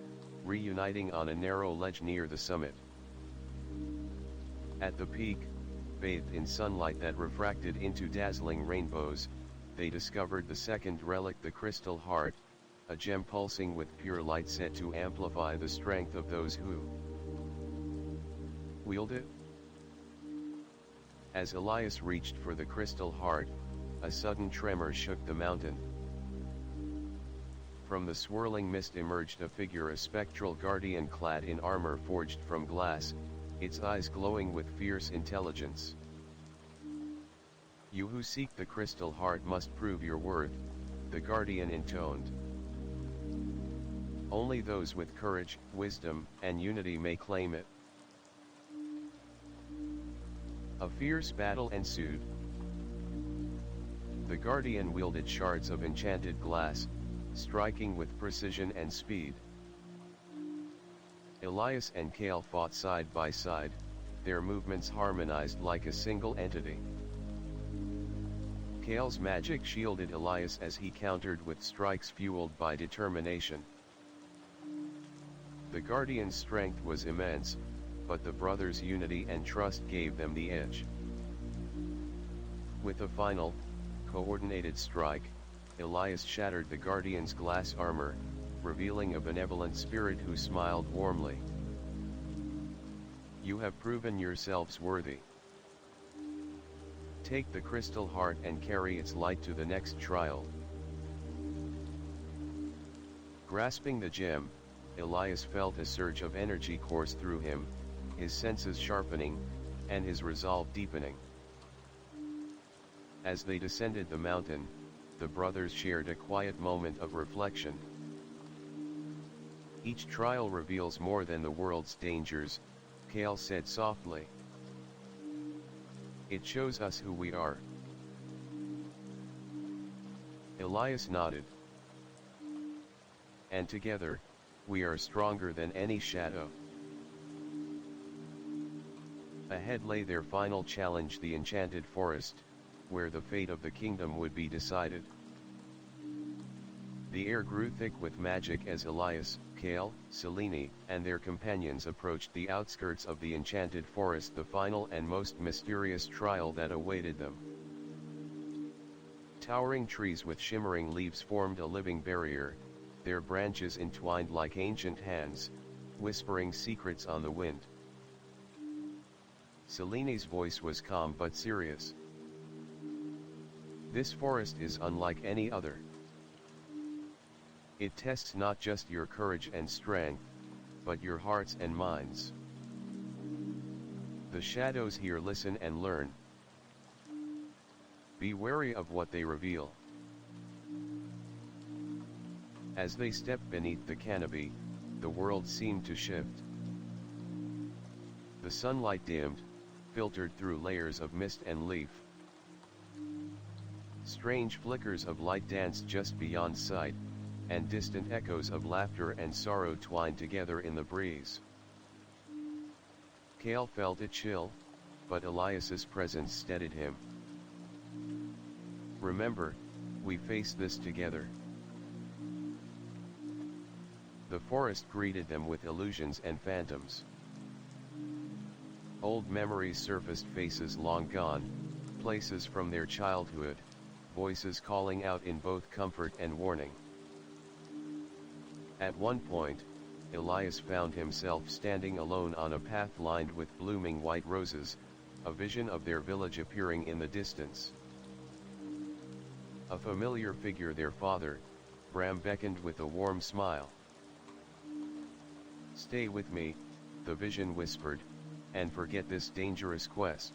reuniting on a narrow ledge near the summit. At the peak, bathed in sunlight that refracted into dazzling rainbows, they discovered the second relic, the crystal heart, a gem pulsing with pure light said to amplify the strength of those who wield it. As Elias reached for the crystal heart, a sudden tremor shook the mountain. From the swirling mist emerged a figure, a spectral guardian clad in armor forged from glass, its eyes glowing with fierce intelligence. "You who seek the crystal heart must prove your worth," the guardian intoned. "Only those with courage, wisdom, and unity may claim it." A fierce battle ensued. The guardian wielded shards of enchanted glass, striking with precision and speed. Elias and Kale fought side by side, their movements harmonized like a single entity. Kale's magic shielded Elias as he countered with strikes fueled by determination. The Guardian's strength was immense, but the brothers' unity and trust gave them the edge. With a final, coordinated strike, Elias shattered the Guardian's glass armor, revealing a benevolent spirit who smiled warmly. "You have proven yourselves worthy. Take the crystal heart and carry its light to the next trial." Grasping the gem, Elias felt a surge of energy course through him, his senses sharpening, and his resolve deepening. As they descended the mountain, the brothers shared a quiet moment of reflection. "Each trial reveals more than the world's dangers," Kale said softly. "It shows us who we are." Elias nodded. "And together, we are stronger than any shadow." Ahead lay their final challenge, the Enchanted Forest, where the fate of the kingdom would be decided. The air grew thick with magic as Elias, Kale, Selene, and their companions approached the outskirts of the Enchanted Forest, the final and most mysterious trial that awaited them. Towering trees with shimmering leaves formed a living barrier, their branches entwined like ancient hands, whispering secrets on the wind. Selene's voice was calm but serious. "This forest is unlike any other. It tests not just your courage and strength, but your hearts and minds. The shadows here listen and learn. Be wary of what they reveal." As they stepped beneath the canopy, the world seemed to shift. The sunlight dimmed, filtered through layers of mist and leaf. Strange flickers of light danced just beyond sight, and distant echoes of laughter and sorrow twined together in the breeze. Kale felt a chill, but Elias's presence steadied him. "Remember, we face this together." The forest greeted them with illusions and phantoms. Old memories surfaced, faces long gone, places from their childhood, voices calling out in both comfort and warning. At one point, Elias found himself standing alone on a path lined with blooming white roses, a vision of their village appearing in the distance. A familiar figure, their father, Bram, beckoned with a warm smile. "Stay with me," the vision whispered, "and forget this dangerous quest."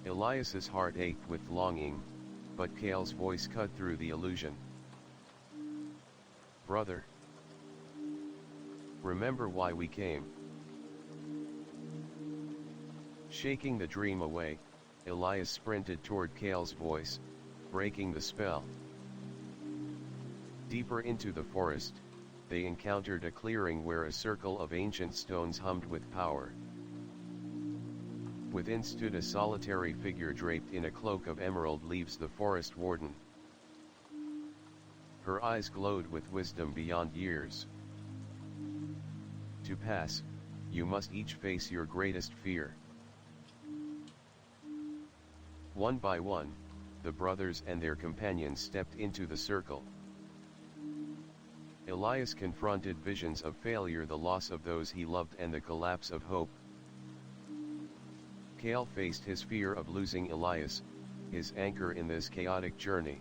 Elias's heart ached with longing, but Kale's voice cut through the illusion. "Brother, remember why we came." Shaking the dream away, Elias sprinted toward Kale's voice, breaking the spell. Deeper into the forest, they encountered a clearing where a circle of ancient stones hummed with power. Within stood a solitary figure draped in a cloak of emerald leaves, the forest warden. Her eyes glowed with wisdom beyond years. To pass, you must each face your greatest fear. One by one, the brothers and their companions stepped into the circle. Elias confronted visions of failure, the loss of those he loved, and the collapse of hope. Cale faced his fear of losing Elias, his anchor in this chaotic journey.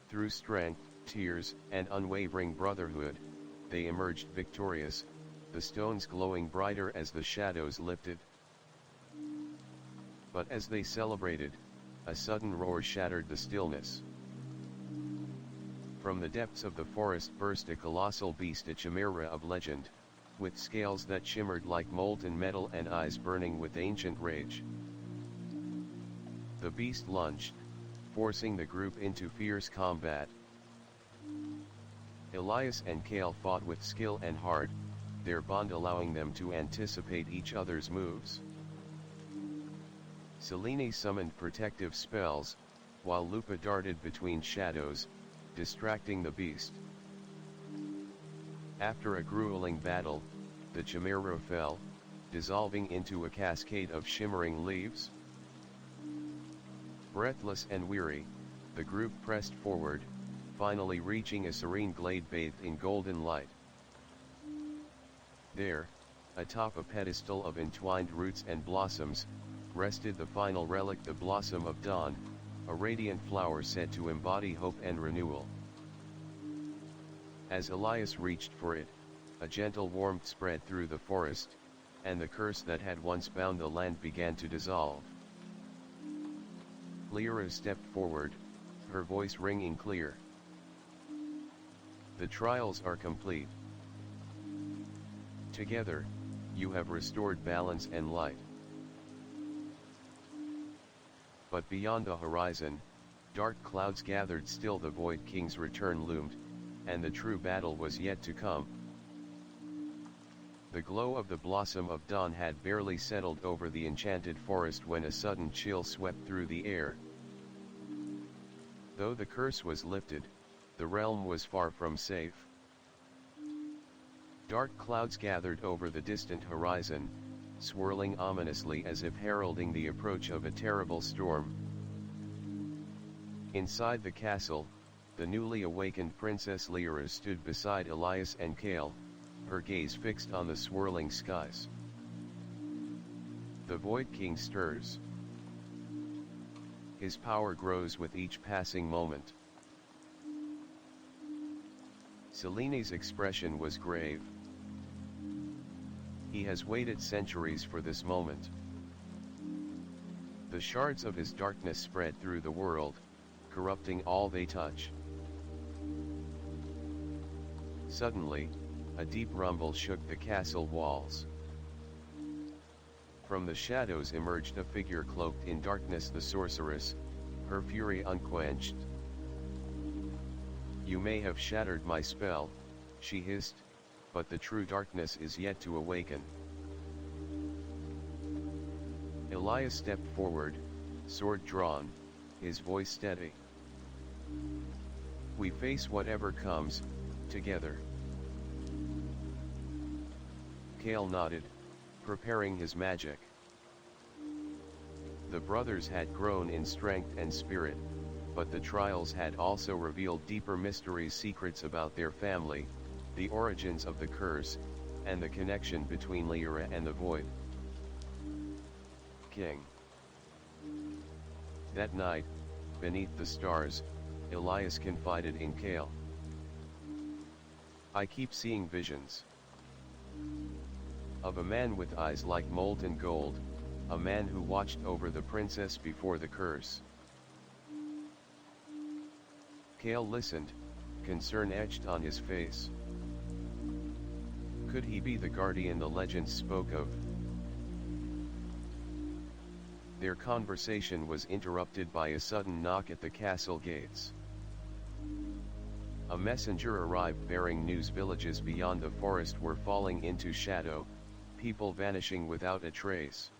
Through strength, tears, and unwavering brotherhood, they emerged victorious, the stones glowing brighter as the shadows lifted. But as they celebrated, a sudden roar shattered the stillness. From the depths of the forest burst a colossal beast, a chimera of legend, with scales that shimmered like molten metal and eyes burning with ancient rage. The beast lunged, forcing the group into fierce combat. Elias and Cale fought with skill and heart, their bond allowing them to anticipate each other's moves. Selene summoned protective spells, while Lupa darted between shadows, distracting the beast. After a grueling battle, the chimera fell, dissolving into a cascade of shimmering leaves. Breathless and weary, the group pressed forward, finally reaching a serene glade bathed in golden light. There, atop a pedestal of entwined roots and blossoms, rested the final relic, the blossom of dawn, a radiant flower said to embody hope and renewal. As Elias reached for it, a gentle warmth spread through the forest, and the curse that had once bound the land began to dissolve. Lyra stepped forward, her voice ringing clear. The trials are complete. Together, you have restored balance and light. But beyond the horizon, dark clouds gathered, still the Void King's return loomed, and the true battle was yet to come. The glow of the blossom of dawn had barely settled over the enchanted forest when a sudden chill swept through the air. Though the curse was lifted, the realm was far from safe. Dark clouds gathered over the distant horizon, swirling ominously as if heralding the approach of a terrible storm. Inside the castle, the newly awakened Princess Lyra stood beside Elias and Cale, her gaze fixed on the swirling skies. The Void King stirs. His power grows with each passing moment. Selene's expression was grave. He has waited centuries for this moment. The shards of his darkness spread through the world, corrupting all they touch. Suddenly, a deep rumble shook the castle walls. From the shadows emerged a figure cloaked in darkness, the sorceress, her fury unquenched. "You may have shattered my spell," she hissed, "but the true darkness is yet to awaken." Elias stepped forward, sword drawn, his voice steady. "We face whatever comes, together." Cale nodded, preparing his magic. The brothers had grown in strength and spirit, but the trials had also revealed deeper mysteries, secrets about their family, the origins of the curse, and the connection between Lyra and the Void King. That night, beneath the stars, Elias confided in Cale. "I keep seeing visions of a man with eyes like molten gold, a man who watched over the princess before the curse." Cale listened, concern etched on his face. Could he be the guardian the legends spoke of? Their conversation was interrupted by a sudden knock at the castle gates. A messenger arrived bearing news. Villages beyond the forest were falling into shadow, people vanishing without a trace.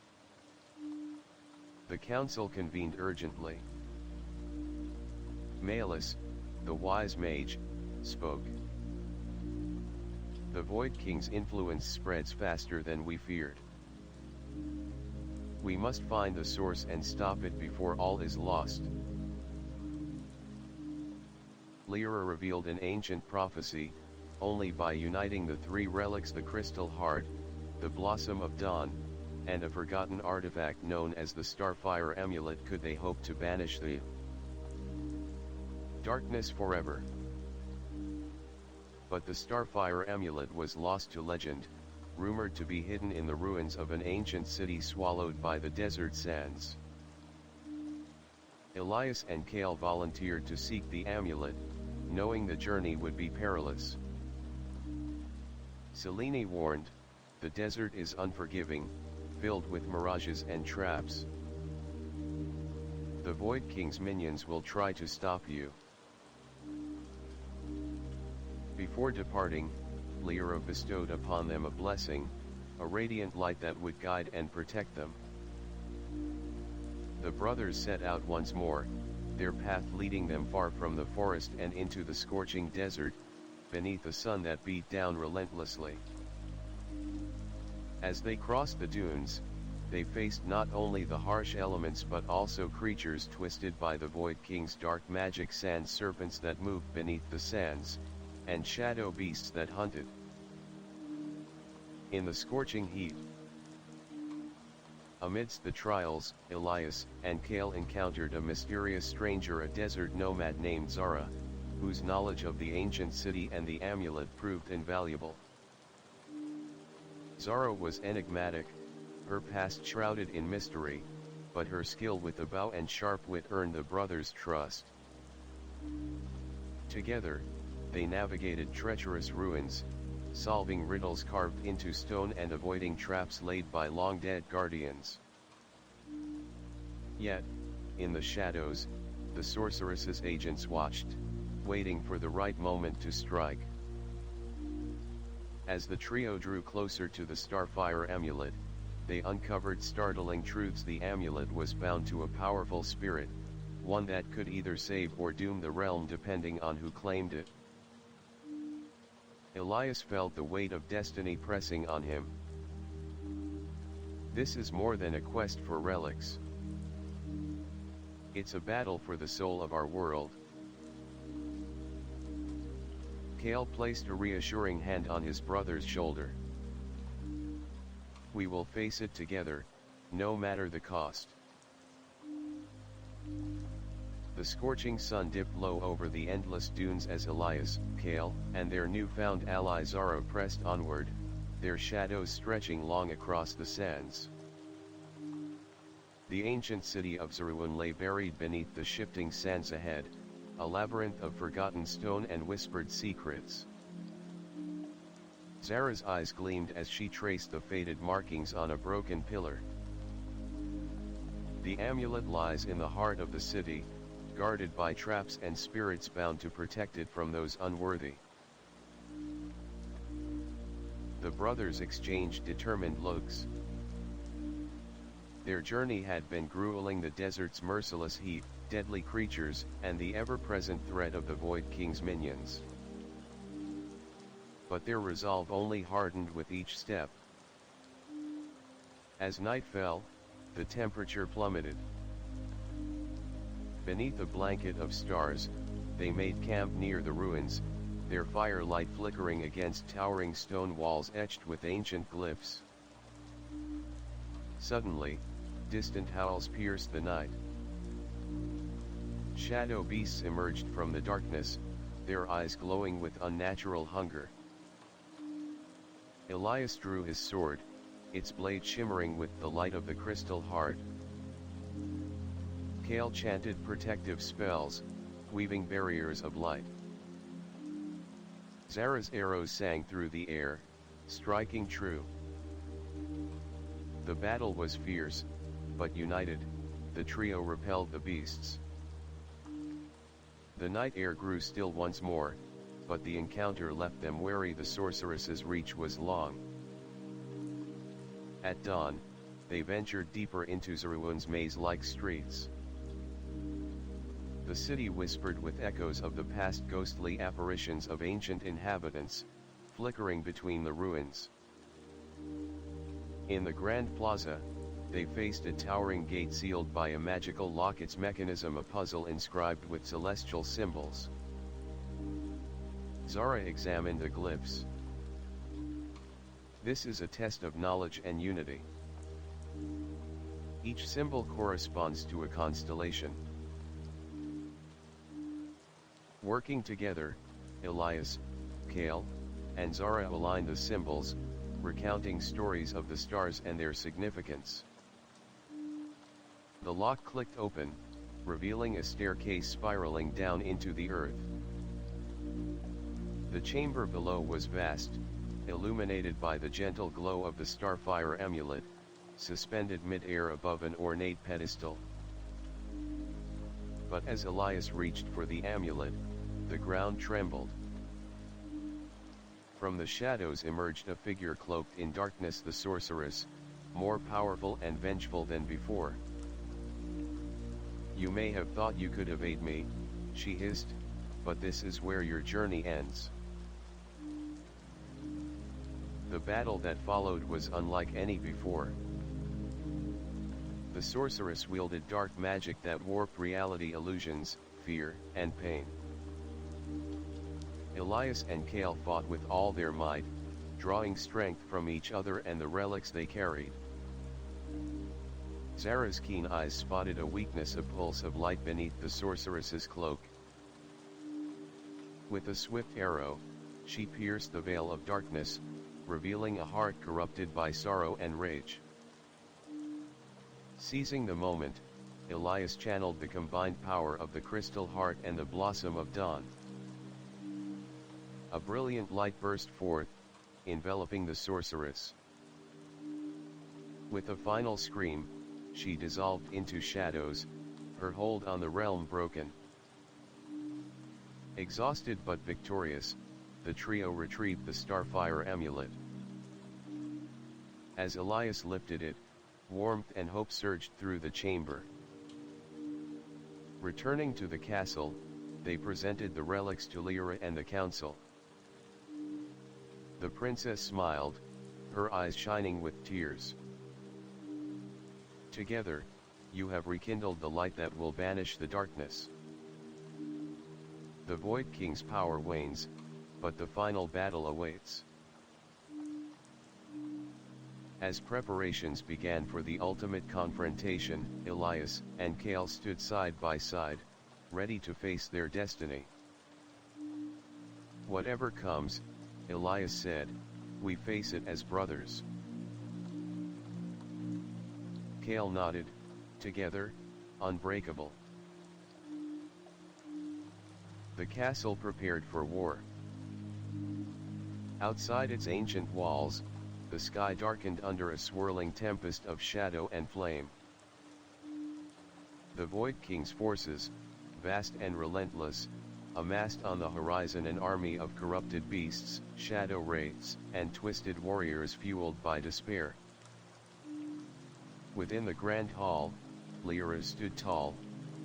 The council convened urgently. Malus, the wise mage, spoke. The Void King's influence spreads faster than we feared. We must find the source and stop it before all is lost. Lyra revealed an ancient prophecy: only by uniting the three relics, the Crystal Heart, the Blossom of Dawn, and a forgotten artifact known as the Starfire Amulet, could they hope to banish the darkness forever. But the Starfire Amulet was lost to legend, rumored to be hidden in the ruins of an ancient city swallowed by the desert sands. Elias and Kale volunteered to seek the amulet, knowing the journey would be perilous. Selene warned, the desert is unforgiving, filled with mirages and traps. The Void King's minions will try to stop you. Before departing, Lyra bestowed upon them a blessing, a radiant light that would guide and protect them. The brothers set out once more, their path leading them far from the forest and into the scorching desert, beneath a sun that beat down relentlessly. As they crossed the dunes, they faced not only the harsh elements but also creatures twisted by the Void King's dark magic, sand serpents that moved beneath the sands, and shadow beasts that hunted. In the scorching heat, amidst the trials, Elias and Kale encountered a mysterious stranger, a desert nomad named Zara, whose knowledge of the ancient city and the amulet proved invaluable. Zara was enigmatic, her past shrouded in mystery, but her skill with the bow and sharp wit earned the brothers' trust. Together, they navigated treacherous ruins, solving riddles carved into stone and avoiding traps laid by long-dead guardians. Yet, in the shadows, the sorceress's agents watched, waiting for the right moment to strike. As the trio drew closer to the Starfire Amulet, they uncovered startling truths. The amulet was bound to a powerful spirit, one that could either save or doom the realm depending on who claimed it. Elias felt the weight of destiny pressing on him. This is more than a quest for relics. It's a battle for the soul of our world. Kale placed a reassuring hand on his brother's shoulder. We will face it together, no matter the cost. The scorching sun dipped low over the endless dunes as Elias, Kale, and their newfound ally Zara pressed onward, their shadows stretching long across the sands. The ancient city of Zerun lay buried beneath the shifting sands ahead, a labyrinth of forgotten stone and whispered secrets. Zara's eyes gleamed as she traced the faded markings on a broken pillar. The amulet lies in the heart of the city, guarded by traps and spirits bound to protect it from those unworthy. The brothers exchanged determined looks. Their journey had been grueling: the desert's merciless heat, deadly creatures, and the ever-present threat of the Void King's minions. But their resolve only hardened with each step. As night fell, the temperature plummeted. Beneath a blanket of stars, they made camp near the ruins, their firelight flickering against towering stone walls etched with ancient glyphs. Suddenly, distant howls pierced the night. Shadow beasts emerged from the darkness, their eyes glowing with unnatural hunger. Elias drew his sword, its blade shimmering with the light of the Crystal Heart. Kale chanted protective spells, weaving barriers of light. Zara's arrows sang through the air, striking true. The battle was fierce, but united, the trio repelled the beasts. The night air grew still once more, but the encounter left them wary. The sorceress's reach was long. At dawn, they ventured deeper into Zerun's maze-like streets. The city whispered with echoes of the past, ghostly apparitions of ancient inhabitants, flickering between the ruins. In the Grand Plaza, they faced a towering gate sealed by a magical lock, its mechanism a puzzle inscribed with celestial symbols. Zara examined the glyphs. This is a test of knowledge and unity. Each symbol corresponds to a constellation. Working together, Elias, Kale, and Zara aligned the symbols, recounting stories of the stars and their significance. The lock clicked open, revealing a staircase spiraling down into the earth. The chamber below was vast, illuminated by the gentle glow of the starfire amulet, suspended mid-air above an ornate pedestal. But as Elias reached for the amulet, the ground trembled. From the shadows emerged a figure cloaked in darkness, the sorceress, more powerful and vengeful than before. "You may have thought you could evade me," she hissed, "but this is where your journey ends." The battle that followed was unlike any before. The sorceress wielded dark magic that warped reality, illusions, fear, and pain. Elias and Kale fought with all their might, drawing strength from each other and the relics they carried. Zara's keen eyes spotted a weakness, a pulse of light beneath the sorceress's cloak. With a swift arrow, she pierced the veil of darkness, revealing a heart corrupted by sorrow and rage. Seizing the moment, Elias channeled the combined power of the crystal heart and the blossom of dawn. A brilliant light burst forth, enveloping the sorceress. With a final scream, she dissolved into shadows, her hold on the realm broken. Exhausted but victorious, the trio retrieved the starfire amulet. As Elias lifted it, warmth and hope surged through the chamber. Returning to the castle, they presented the relics to Lyra and the council. The princess smiled, her eyes shining with tears. "Together, you have rekindled the light that will banish the darkness." The Void King's power wanes, but the final battle awaits. As preparations began for the ultimate confrontation, Elias and Kale stood side by side, ready to face their destiny. "Whatever comes," Elias said, "we face it as brothers." Kale nodded, "Together, unbreakable." The castle prepared for war. Outside its ancient walls, the sky darkened under a swirling tempest of shadow and flame. The Void King's forces, vast and relentless, amassed on the horizon an army of corrupted beasts, shadow wraiths, and twisted warriors fueled by despair. Within the grand hall, Lyra stood tall,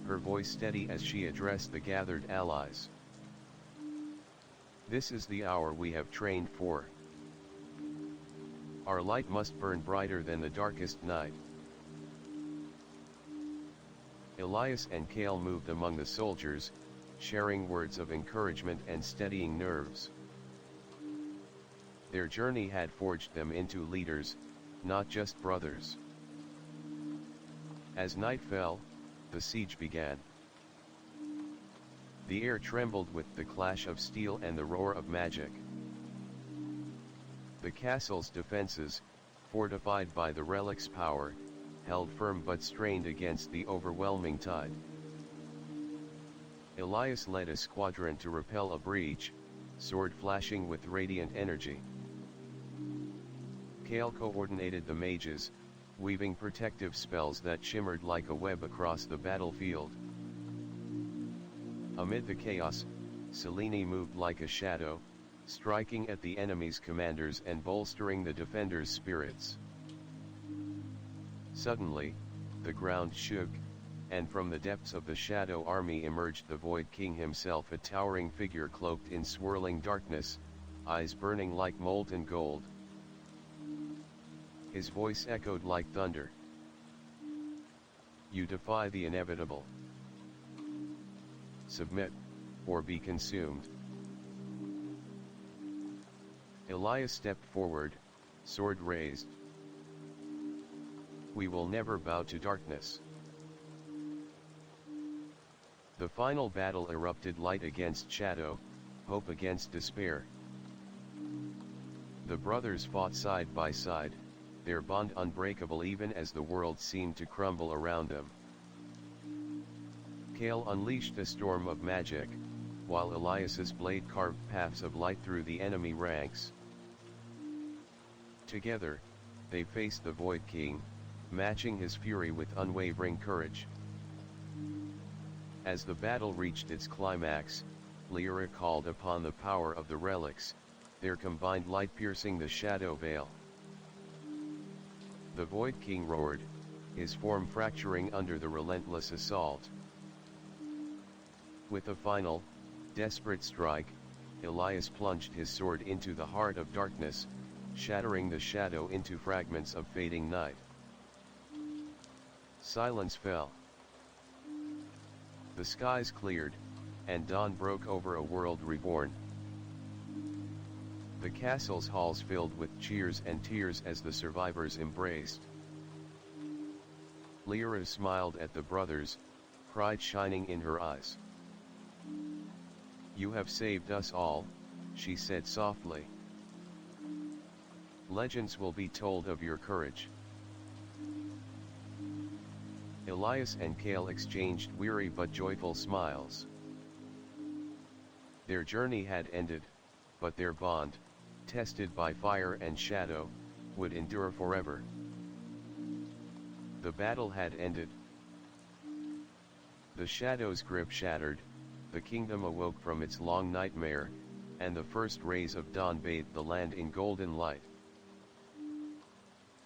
her voice steady as she addressed the gathered allies. "This is the hour we have trained for. Our light must burn brighter than the darkest night." Elias and Kale moved among the soldiers, sharing words of encouragement and steadying nerves. Their journey had forged them into leaders, not just brothers. As night fell, the siege began. The air trembled with the clash of steel and the roar of magic. The castle's defenses, fortified by the relic's power, held firm but strained against the overwhelming tide. Elias led a squadron to repel a breach, sword flashing with radiant energy. Kale coordinated the mages, weaving protective spells that shimmered like a web across the battlefield. Amid the chaos, Selene moved like a shadow, striking at the enemy's commanders and bolstering the defenders' spirits. Suddenly, the ground shook, and from the depths of the shadow army emerged the Void King himself, a towering figure cloaked in swirling darkness, eyes burning like molten gold. His voice echoed like thunder. You defy the inevitable. Submit, or be consumed. Elias stepped forward, sword raised. We will never bow to darkness. The final battle erupted, light against shadow, hope against despair. The brothers fought side by side, their bond unbreakable even as the world seemed to crumble around them. Kale unleashed a storm of magic, while Elias's blade carved paths of light through the enemy ranks. Together, they faced the Void King, matching his fury with unwavering courage. As the battle reached its climax, Lyra called upon the power of the relics, their combined light piercing the shadow veil. The Void King roared, his form fracturing under the relentless assault. With a final, desperate strike, Elias plunged his sword into the heart of darkness, shattering the shadow into fragments of fading night. Silence fell. The skies cleared, and dawn broke over a world reborn. The castle's halls filled with cheers and tears as the survivors embraced. Lyra smiled at the brothers, pride shining in her eyes. You have saved us all, she said softly. Legends will be told of your courage. Elias and Kale exchanged weary but joyful smiles. Their journey had ended, but their bond, tested by fire and shadow, would endure forever. The battle had ended. The shadow's grip shattered, the kingdom awoke from its long nightmare, and the first rays of dawn bathed the land in golden light.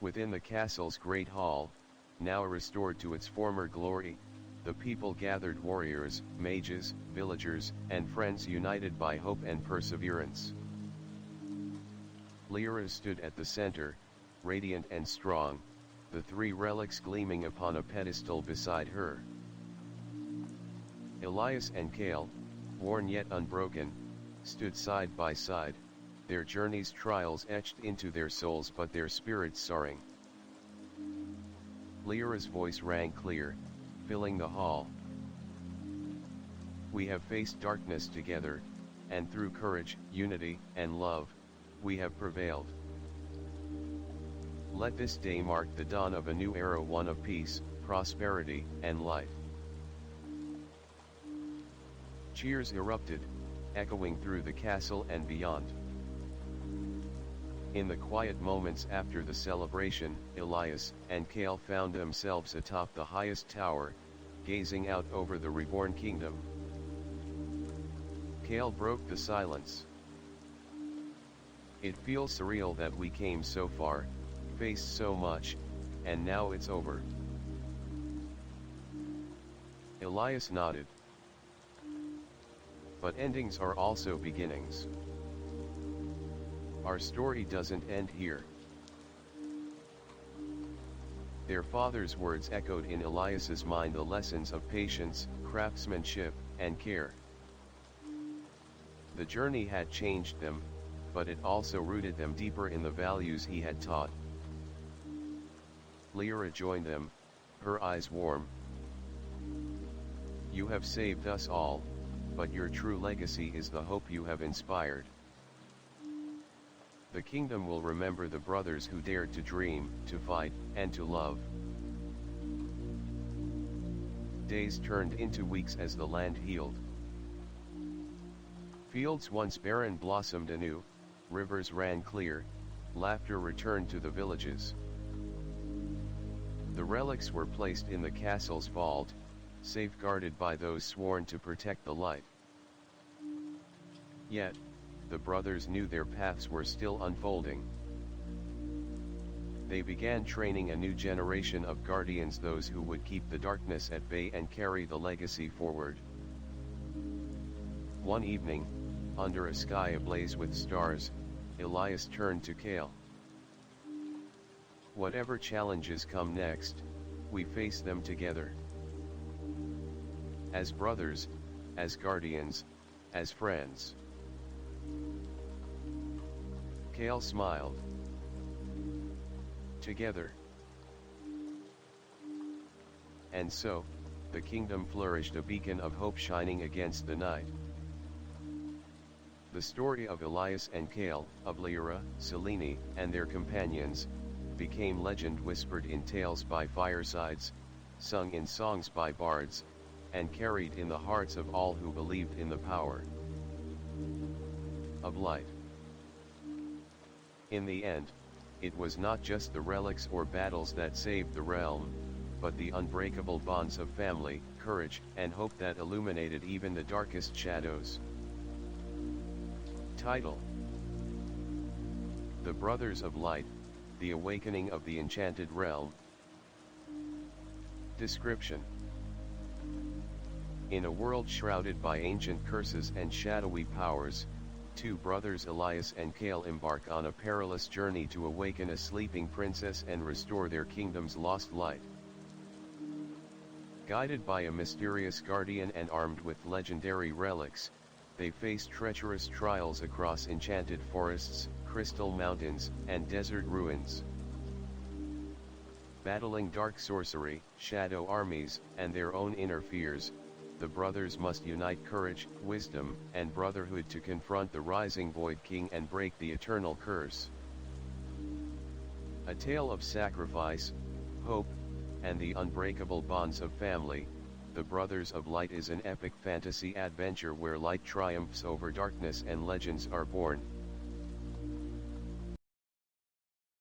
Within the castle's great hall, now restored to its former glory, the people gathered, warriors, mages, villagers, and friends united by hope and perseverance. Lyra stood at the center, radiant and strong, the three relics gleaming upon a pedestal beside her. Elias and Kale, worn yet unbroken, stood side by side, their journey's trials etched into their souls but their spirits soaring. Lyra's voice rang clear, filling the hall. We have faced darkness together, and through courage, unity, and love, we have prevailed. Let this day mark the dawn of a new era, one of peace, prosperity, and light. Cheers erupted, echoing through the castle and beyond. In the quiet moments after the celebration, Elias and Kale found themselves atop the highest tower, gazing out over the reborn kingdom. Kale broke the silence. It feels surreal that we came so far, faced so much, and now it's over. Elias nodded. But endings are also beginnings. Our story doesn't end here. Their father's words echoed in Elias's mind, the lessons of patience, craftsmanship, and care. The journey had changed them, but it also rooted them deeper in the values he had taught. Lyra joined them, her eyes warm. You have saved us all, but your true legacy is the hope you have inspired. The kingdom will remember the brothers who dared to dream, to fight, and to love. Days turned into weeks as the land healed. Fields once barren blossomed anew, rivers ran clear, laughter returned to the villages. The relics were placed in the castle's vault, safeguarded by those sworn to protect the light. Yet, the brothers knew their paths were still unfolding. They began training a new generation of guardians, those who would keep the darkness at bay and carry the legacy forward. One evening, under a sky ablaze with stars, Elias turned to Cale. "Whatever challenges come next, we face them together. As brothers, as guardians, as friends." Cale smiled. "Together." And so, the kingdom flourished, a beacon of hope shining against the night. The story of Elias and Cale, of Lyra, Selene, and their companions, became legend, whispered in tales by firesides, sung in songs by bards, and carried in the hearts of all who believed in the power of light. In the end, it was not just the relics or battles that saved the realm, but the unbreakable bonds of family, courage, and hope that illuminated even the darkest shadows. Title: The Brothers of Light, The Awakening of the Enchanted Realm. Description: In a world shrouded by ancient curses and shadowy powers, two brothers Elias and Cale embark on a perilous journey to awaken a sleeping princess and restore their kingdom's lost light. Guided by a mysterious guardian and armed with legendary relics, they face treacherous trials across enchanted forests, crystal mountains, and desert ruins. Battling dark sorcery, shadow armies, and their own inner fears, the brothers must unite courage, wisdom, and brotherhood to confront the rising Void King and break the eternal curse. A tale of sacrifice, hope, and the unbreakable bonds of family, The Brothers of Light is an epic fantasy adventure where light triumphs over darkness and legends are born,